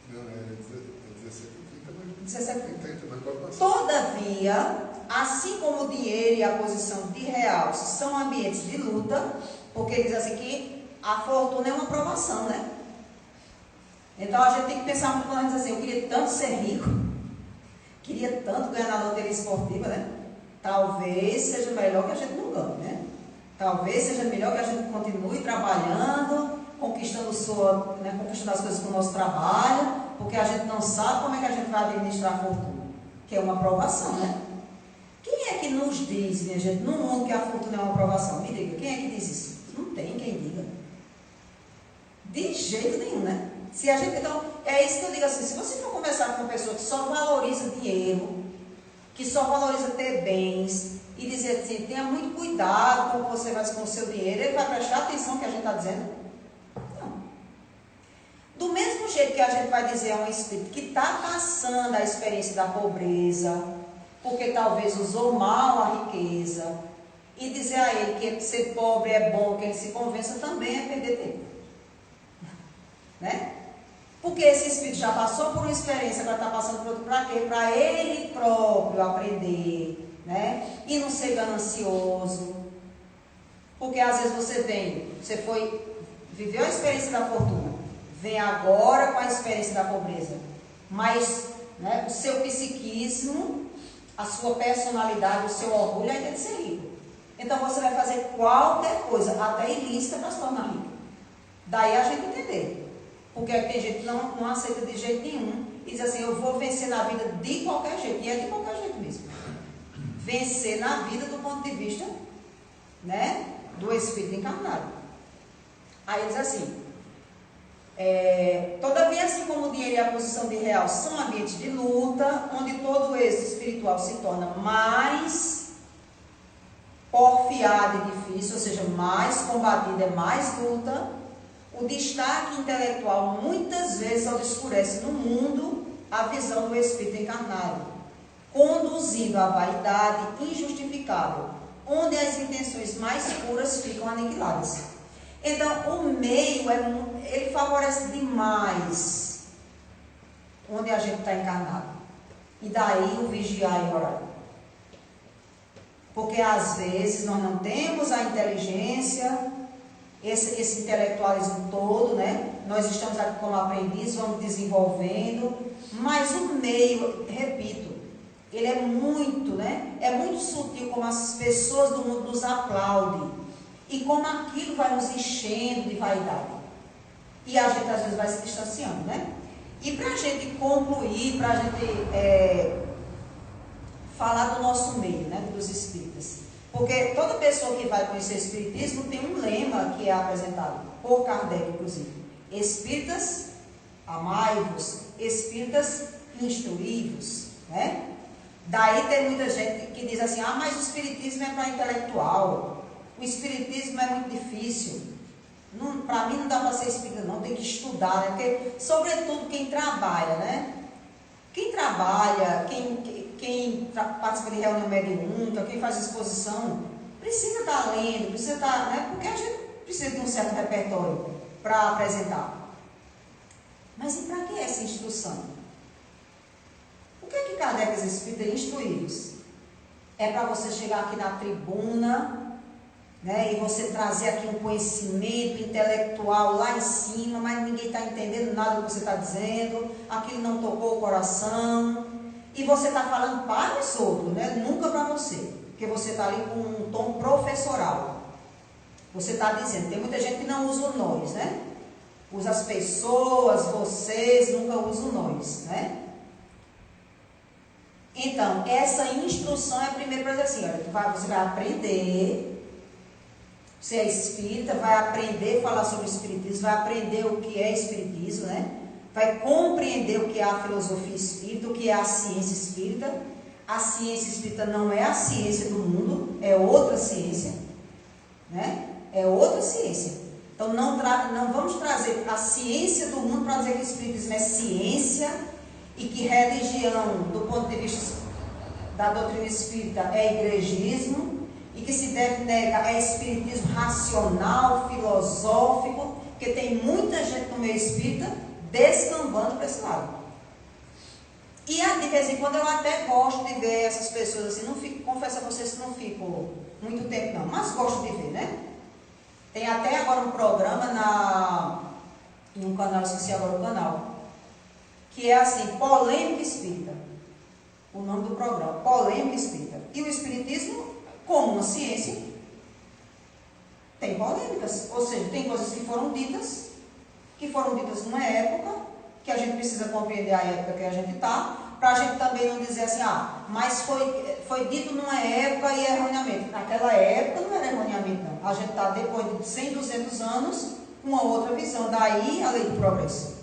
Não, é 17 e 30, 17 e 30, mas pode passar. Todavia, assim como o dinheiro e a posição de realce são ambientes de luta, porque ele diz assim que a fortuna é uma provação, né? Então a gente tem que pensar muito quando a gente diz assim, eu queria tanto ser rico, queria tanto ganhar na loteria esportiva, né? Talvez seja melhor que a gente não ganhe, né? Talvez seja melhor que a gente continue trabalhando, conquistando as coisas com o nosso trabalho, porque a gente não sabe como é que a gente vai administrar a fortuna, que é uma provação, né? Quem é que nos diz, minha gente, no mundo que a fortuna é uma provação? Me diga, quem é que diz isso? Não tem quem diga. De jeito nenhum, né? Se a gente, então, é isso que eu digo assim, se você for conversar com uma pessoa que só valoriza dinheiro, que só valoriza ter bens, e dizer assim, tenha muito cuidado como você vai com o seu dinheiro, ele vai prestar atenção no que a gente está dizendo? Não. Do mesmo jeito que a gente vai dizer a um espírito que está passando a experiência da pobreza, porque talvez usou mal a riqueza, e dizer a ele que ser pobre é bom, que ele se convença, também é perder tempo. Né? Porque esse espírito já passou por uma experiência, agora está passando por outro, para quê? Para ele próprio aprender, né? E não ser ganancioso. Porque às vezes você viveu a experiência da fortuna, vem agora com a experiência da pobreza, mas, né, o seu psiquismo, a sua personalidade, o seu orgulho é de ser rico. Então você vai fazer qualquer coisa, até ilícita, para se tornar rico. Daí a gente entender. Porque tem gente que não aceita de jeito nenhum e diz assim, eu vou vencer na vida de qualquer jeito. E é de qualquer jeito mesmo. Vencer na vida do ponto de vista, né, do espírito encarnado. Aí diz assim, todavia, assim como o dinheiro e a posição de real são ambientes de luta, onde todo o êxito espiritual se torna mais porfiado e difícil, ou seja, mais combatido, é mais luta, o destaque intelectual muitas vezes obscurece no mundo a visão do espírito encarnado, conduzindo à vaidade injustificável, onde as intenções mais puras ficam aniquiladas. Então, o meio, ele favorece demais onde a gente está encarnado. E daí o vigiar e orar. Porque às vezes nós não temos a inteligência, esse intelectualismo todo, né? Nós estamos aqui como aprendizes, vamos desenvolvendo, mas o meio, repito, ele é muito, né? É muito sutil como as pessoas do mundo nos aplaudem e como aquilo vai nos enchendo de vaidade. E a gente às vezes vai se distanciando, né? E para a gente concluir, para a gente falar do nosso meio, né? Dos espíritas. Porque toda pessoa que vai conhecer o espiritismo tem um lema que é apresentado por Kardec, inclusive. Espíritas, amai-vos. Espíritas, instruí-vos, né? Daí tem muita gente que diz assim, mas o espiritismo é para intelectual. O espiritismo é muito difícil. Para mim não dá para ser espírita, não, tem que estudar, né? Porque, sobretudo, quem trabalha, né? Quem trabalha, quem participa de reunião mediúnica, quem faz exposição, precisa estar lendo, precisa estar, né? Porque a gente precisa de um certo repertório para apresentar. Mas e para que essa instrução? O que é que Kardec e os espíritas instruídos? É para você chegar aqui na tribuna, né, e você trazer aqui um conhecimento intelectual lá em cima, mas ninguém está entendendo nada do que você está dizendo, aquilo não tocou o coração, e você está falando para os outros, né, nunca para você, porque você está ali com um tom professoral. Você está dizendo, tem muita gente que não usa o nós, né? Usa as pessoas, vocês, nunca usa o nós, né? Então, essa instrução é primeiro para dizer assim, olha, você vai aprender, você é espírita, vai aprender a falar sobre o espiritismo, vai aprender o que é espiritismo, né? Vai compreender o que é a filosofia espírita, o que é a ciência espírita. A ciência espírita não é a ciência do mundo, é outra ciência, né? É outra ciência. Então, não vamos trazer a ciência do mundo para dizer que o espiritismo é ciência e que religião, do ponto de vista da doutrina espírita, é igrejismo, e que se deve negar é espiritismo racional, filosófico, porque tem muita gente no meio espírita descambando para esse lado. E de vez em quando eu até gosto de ver essas pessoas assim, não fico, confesso a vocês que não fico muito tempo não, mas gosto de ver, né? Tem até agora um programa em um canal, esqueci agora o canal, que é assim, Polêmica Espírita. O nome do programa, Polêmica Espírita. E o espiritismo, como uma ciência, tem polêmicas. Ou seja, tem coisas que foram ditas numa época, que a gente precisa compreender a época que a gente está, para a gente também não dizer assim, mas foi dito numa época e é erroneamente. Naquela época não era erroneamente, não. A gente está depois de 100, 200 anos com uma outra visão. Daí a lei do progresso.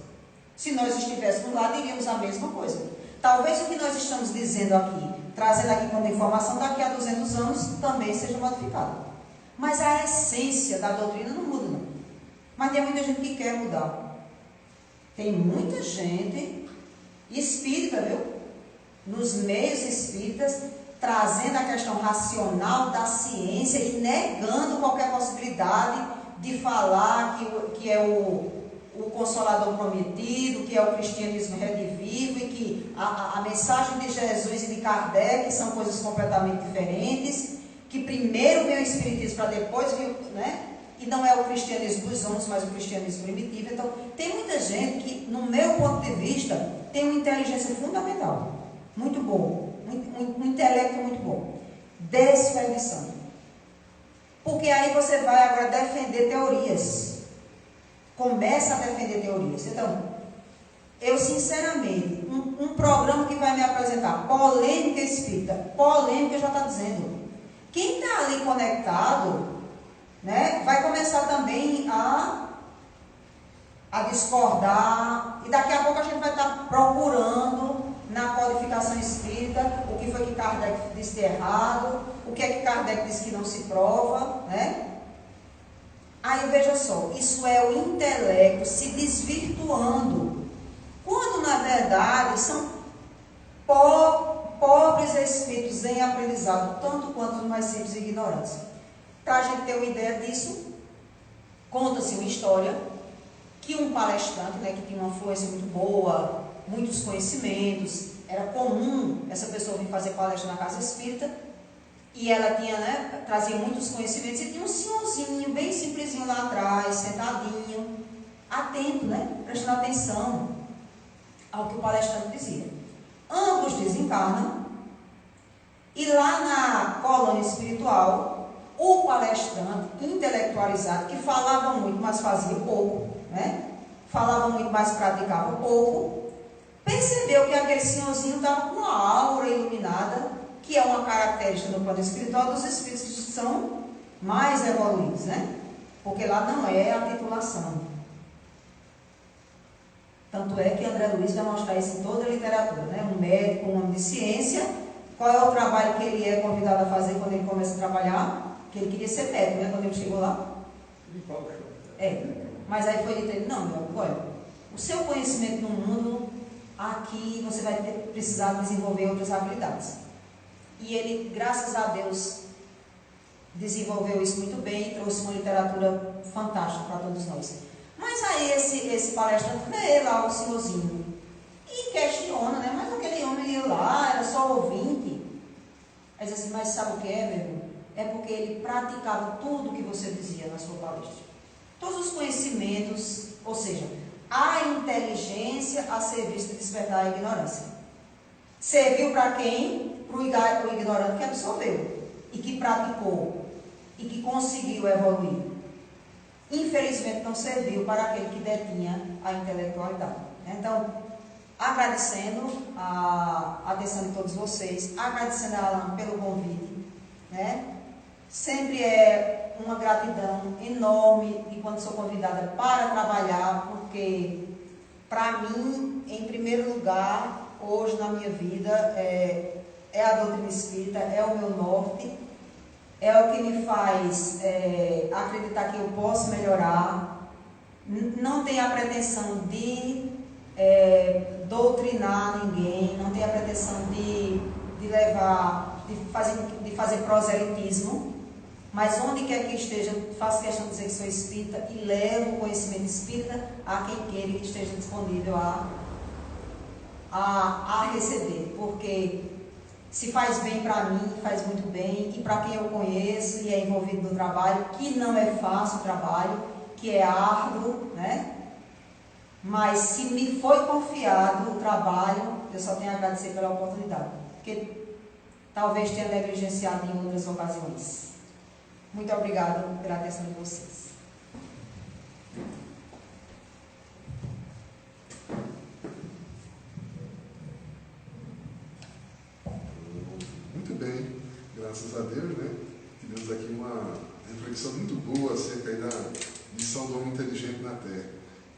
Se nós estivéssemos lá, diríamos a mesma coisa. Talvez o que nós estamos dizendo aqui, trazendo aqui como informação, daqui a 200 anos também seja modificado. Mas a essência da doutrina não muda, não. Mas tem muita gente que quer mudar. Tem muita gente espírita, viu? Nos meios espíritas, trazendo a questão racional da ciência e negando qualquer possibilidade de falar que é o Consolador prometido, que é o cristianismo redivivo e que a mensagem de Jesus e de Kardec são coisas completamente diferentes, que primeiro veio o espiritismo para depois vir, né? E não é o cristianismo dos homens, mas o cristianismo primitivo. Então, tem muita gente que, no meu ponto de vista, tem uma inteligência fundamental, muito bom, um intelecto muito bom, desperdiçando. Porque aí você vai agora defender teorias. Começa a defender teorias. Então, eu sinceramente, um programa que vai me apresentar polêmica espírita, polêmica já está dizendo. Quem está ali conectado, né, vai começar também a discordar, e daqui a pouco a gente vai estar procurando na codificação espírita o que foi que Kardec disse de errado, o que é que Kardec disse que não se prova, né? Aí veja só, isso é o intelecto se desvirtuando, quando na verdade são pobres espíritos em aprendizado, tanto quanto os mais simples e ignorantes. Para a gente ter uma ideia disso, conta-se uma história que um palestrante, né, que tinha uma fluência muito boa, muitos conhecimentos, era comum essa pessoa vir fazer palestra na casa espírita, e ela tinha, né, trazia muitos conhecimentos, e tinha um senhorzinho bem simplesinho lá atrás, sentadinho, atento, né, prestando atenção ao que o palestrante dizia. Ambos desencarnam, e lá na colônia espiritual, o palestrante intelectualizado, que falava muito, mas fazia pouco, né, falava muito, mas praticava pouco, percebeu que aquele senhorzinho estava com uma aura iluminada, que é uma característica do plano espiritual dos espíritos que são mais evoluídos, né? Porque lá não é a titulação. Tanto é que André Luiz vai mostrar isso em toda a literatura, né? Um médico, um homem de ciência, qual é o trabalho que ele é convidado a fazer quando ele começa a trabalhar? Que ele queria ser médico, né? Quando ele chegou lá. Limpar o chão. Mas aí foi dito a ele, não, meu amigo, olha, o seu conhecimento no mundo, aqui você vai precisar desenvolver outras habilidades. E ele, graças a Deus, desenvolveu isso muito bem, trouxe uma literatura fantástica para todos nós. Mas aí esse palestrante vê lá o senhorzinho e questiona, né? Mas aquele homem ia lá, era só ouvinte. Aí diz assim, mas sabe o que é, meu irmão? É porque ele praticava tudo o que você dizia na sua palestra. Todos os conhecimentos, ou seja, a inteligência a serviço de despertar a ignorância. Serviu para quem? Para o ignorante que absorveu e que praticou e que conseguiu evoluir. Infelizmente não serviu para aquele que detinha a intelectualidade. Então, agradecendo a atenção de todos vocês, agradecendo a Alan pelo convite, né? Sempre é uma gratidão enorme e quando sou convidada para trabalhar, porque para mim, em primeiro lugar, hoje na minha vida, é a doutrina espírita, é o meu norte, é o que me faz acreditar que eu posso melhorar. Não tenho a pretensão de doutrinar ninguém, não tenho a pretensão de fazer proselitismo, mas onde quer que esteja, faço questão de dizer que sou espírita e levo o conhecimento espírita a quem queira que esteja disponível a receber, porque se faz bem para mim, faz muito bem, e para quem eu conheço e é envolvido no trabalho, que não é fácil o trabalho, que é árduo, né? Mas se me foi confiado o trabalho, eu só tenho a agradecer pela oportunidade, porque talvez tenha negligenciado em outras ocasiões. Muito obrigada pela atenção de vocês. Muito bem, graças a Deus, né? Tivemos aqui uma reflexão muito boa acerca aí da missão do homem inteligente na Terra.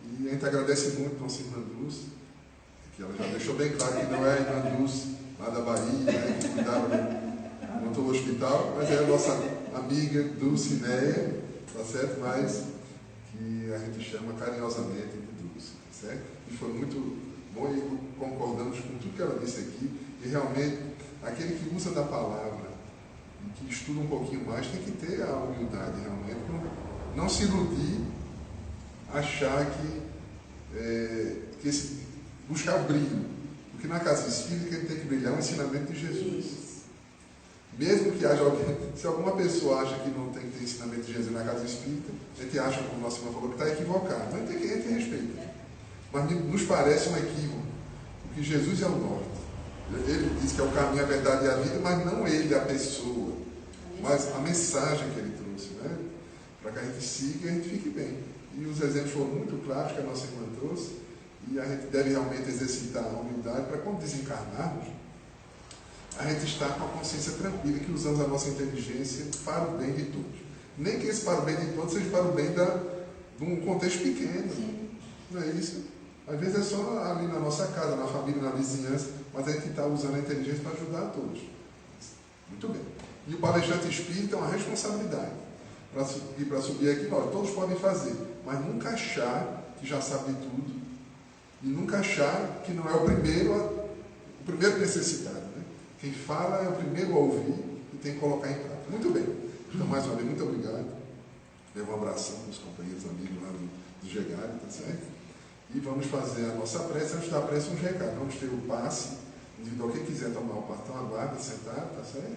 E a gente agradece muito a nossa irmã Dulce, que ela já deixou bem claro que não é a irmã Dulce lá da Bahia, né, que cuidava do hospital, mas é a nossa amiga Dulcineia, tá certo? Mas que a gente chama carinhosamente de Dulce, tá certo? E foi muito bom e concordamos com tudo que ela disse aqui. E realmente, aquele que usa da palavra e que estuda um pouquinho mais tem que ter a humildade realmente, não se iludir, achar que buscar o brilho, porque na casa espírita ele tem que brilhar o ensinamento de Jesus. Mesmo que haja alguém, se alguma pessoa acha que não tem que ter ensinamento de Jesus na casa espírita, a gente acha, como o nosso irmão falou, que está equivocado. Mas tem que ter respeito. Mas nos parece um equívoco, porque Jesus é o norte. Ele diz que é o caminho, a verdade e a vida, mas não ele, a pessoa, mas a mensagem que ele trouxe, né? Para que a gente siga e a gente fique bem. E os exemplos foram muito claros que a nossa irmã trouxe, e a gente deve realmente exercitar a humildade para quando desencarnarmos, a gente está com a consciência tranquila que usamos a nossa inteligência para o bem de todos. Nem que esse para o bem de todos seja para o bem de um contexto pequeno. Sim. Não é isso? Às vezes é só ali na nossa casa, na família, na vizinhança, mas a gente está usando a inteligência para ajudar a todos. Muito bem. E o palestrante espírita é uma responsabilidade. Para subir aqui, nós todos podem fazer, mas nunca achar que já sabe de tudo e nunca achar que não é o primeiro necessitado. Quem fala é o primeiro a ouvir e tem que colocar em prática. Muito bem. Então, mais uma vez, muito obrigado. Devo um abração dos companheiros, amigos lá do Gegário, tá certo? E vamos fazer a nossa prece. Antes da prece, um recado. Vamos ter o passe individual. Quem quiser tomar o partão, aguarda, sentado, tá certo?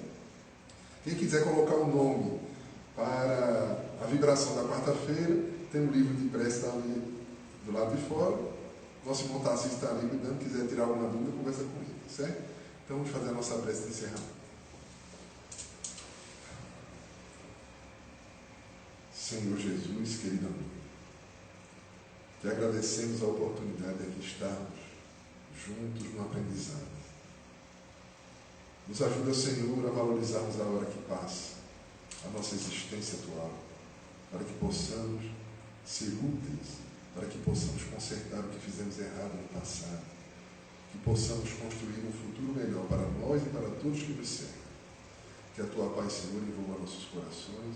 Quem quiser colocar o nome para a vibração da quarta-feira, tem um livro de prece ali do lado de fora. Nosso irmão Tarcísio está ali cuidando. Quiser tirar alguma dúvida, conversa com ele, tá certo? Então vamos fazer a nossa prece de encerramento. Senhor Jesus, querido amigo, te agradecemos a oportunidade de aqui estarmos juntos no aprendizado. Nos ajuda, Senhor, a valorizarmos a hora que passa, a nossa existência atual, para que possamos ser úteis, para que possamos consertar o que fizemos errado no passado, que possamos construir um futuro melhor para nós e para todos que nos cercam. Que a tua paz, Senhor, envolva nossos corações,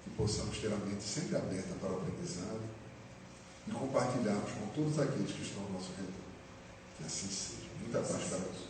que possamos ter a mente sempre aberta para o aprendizado e compartilharmos com todos aqueles que estão ao nosso redor. Que assim seja. Muita paz para todos.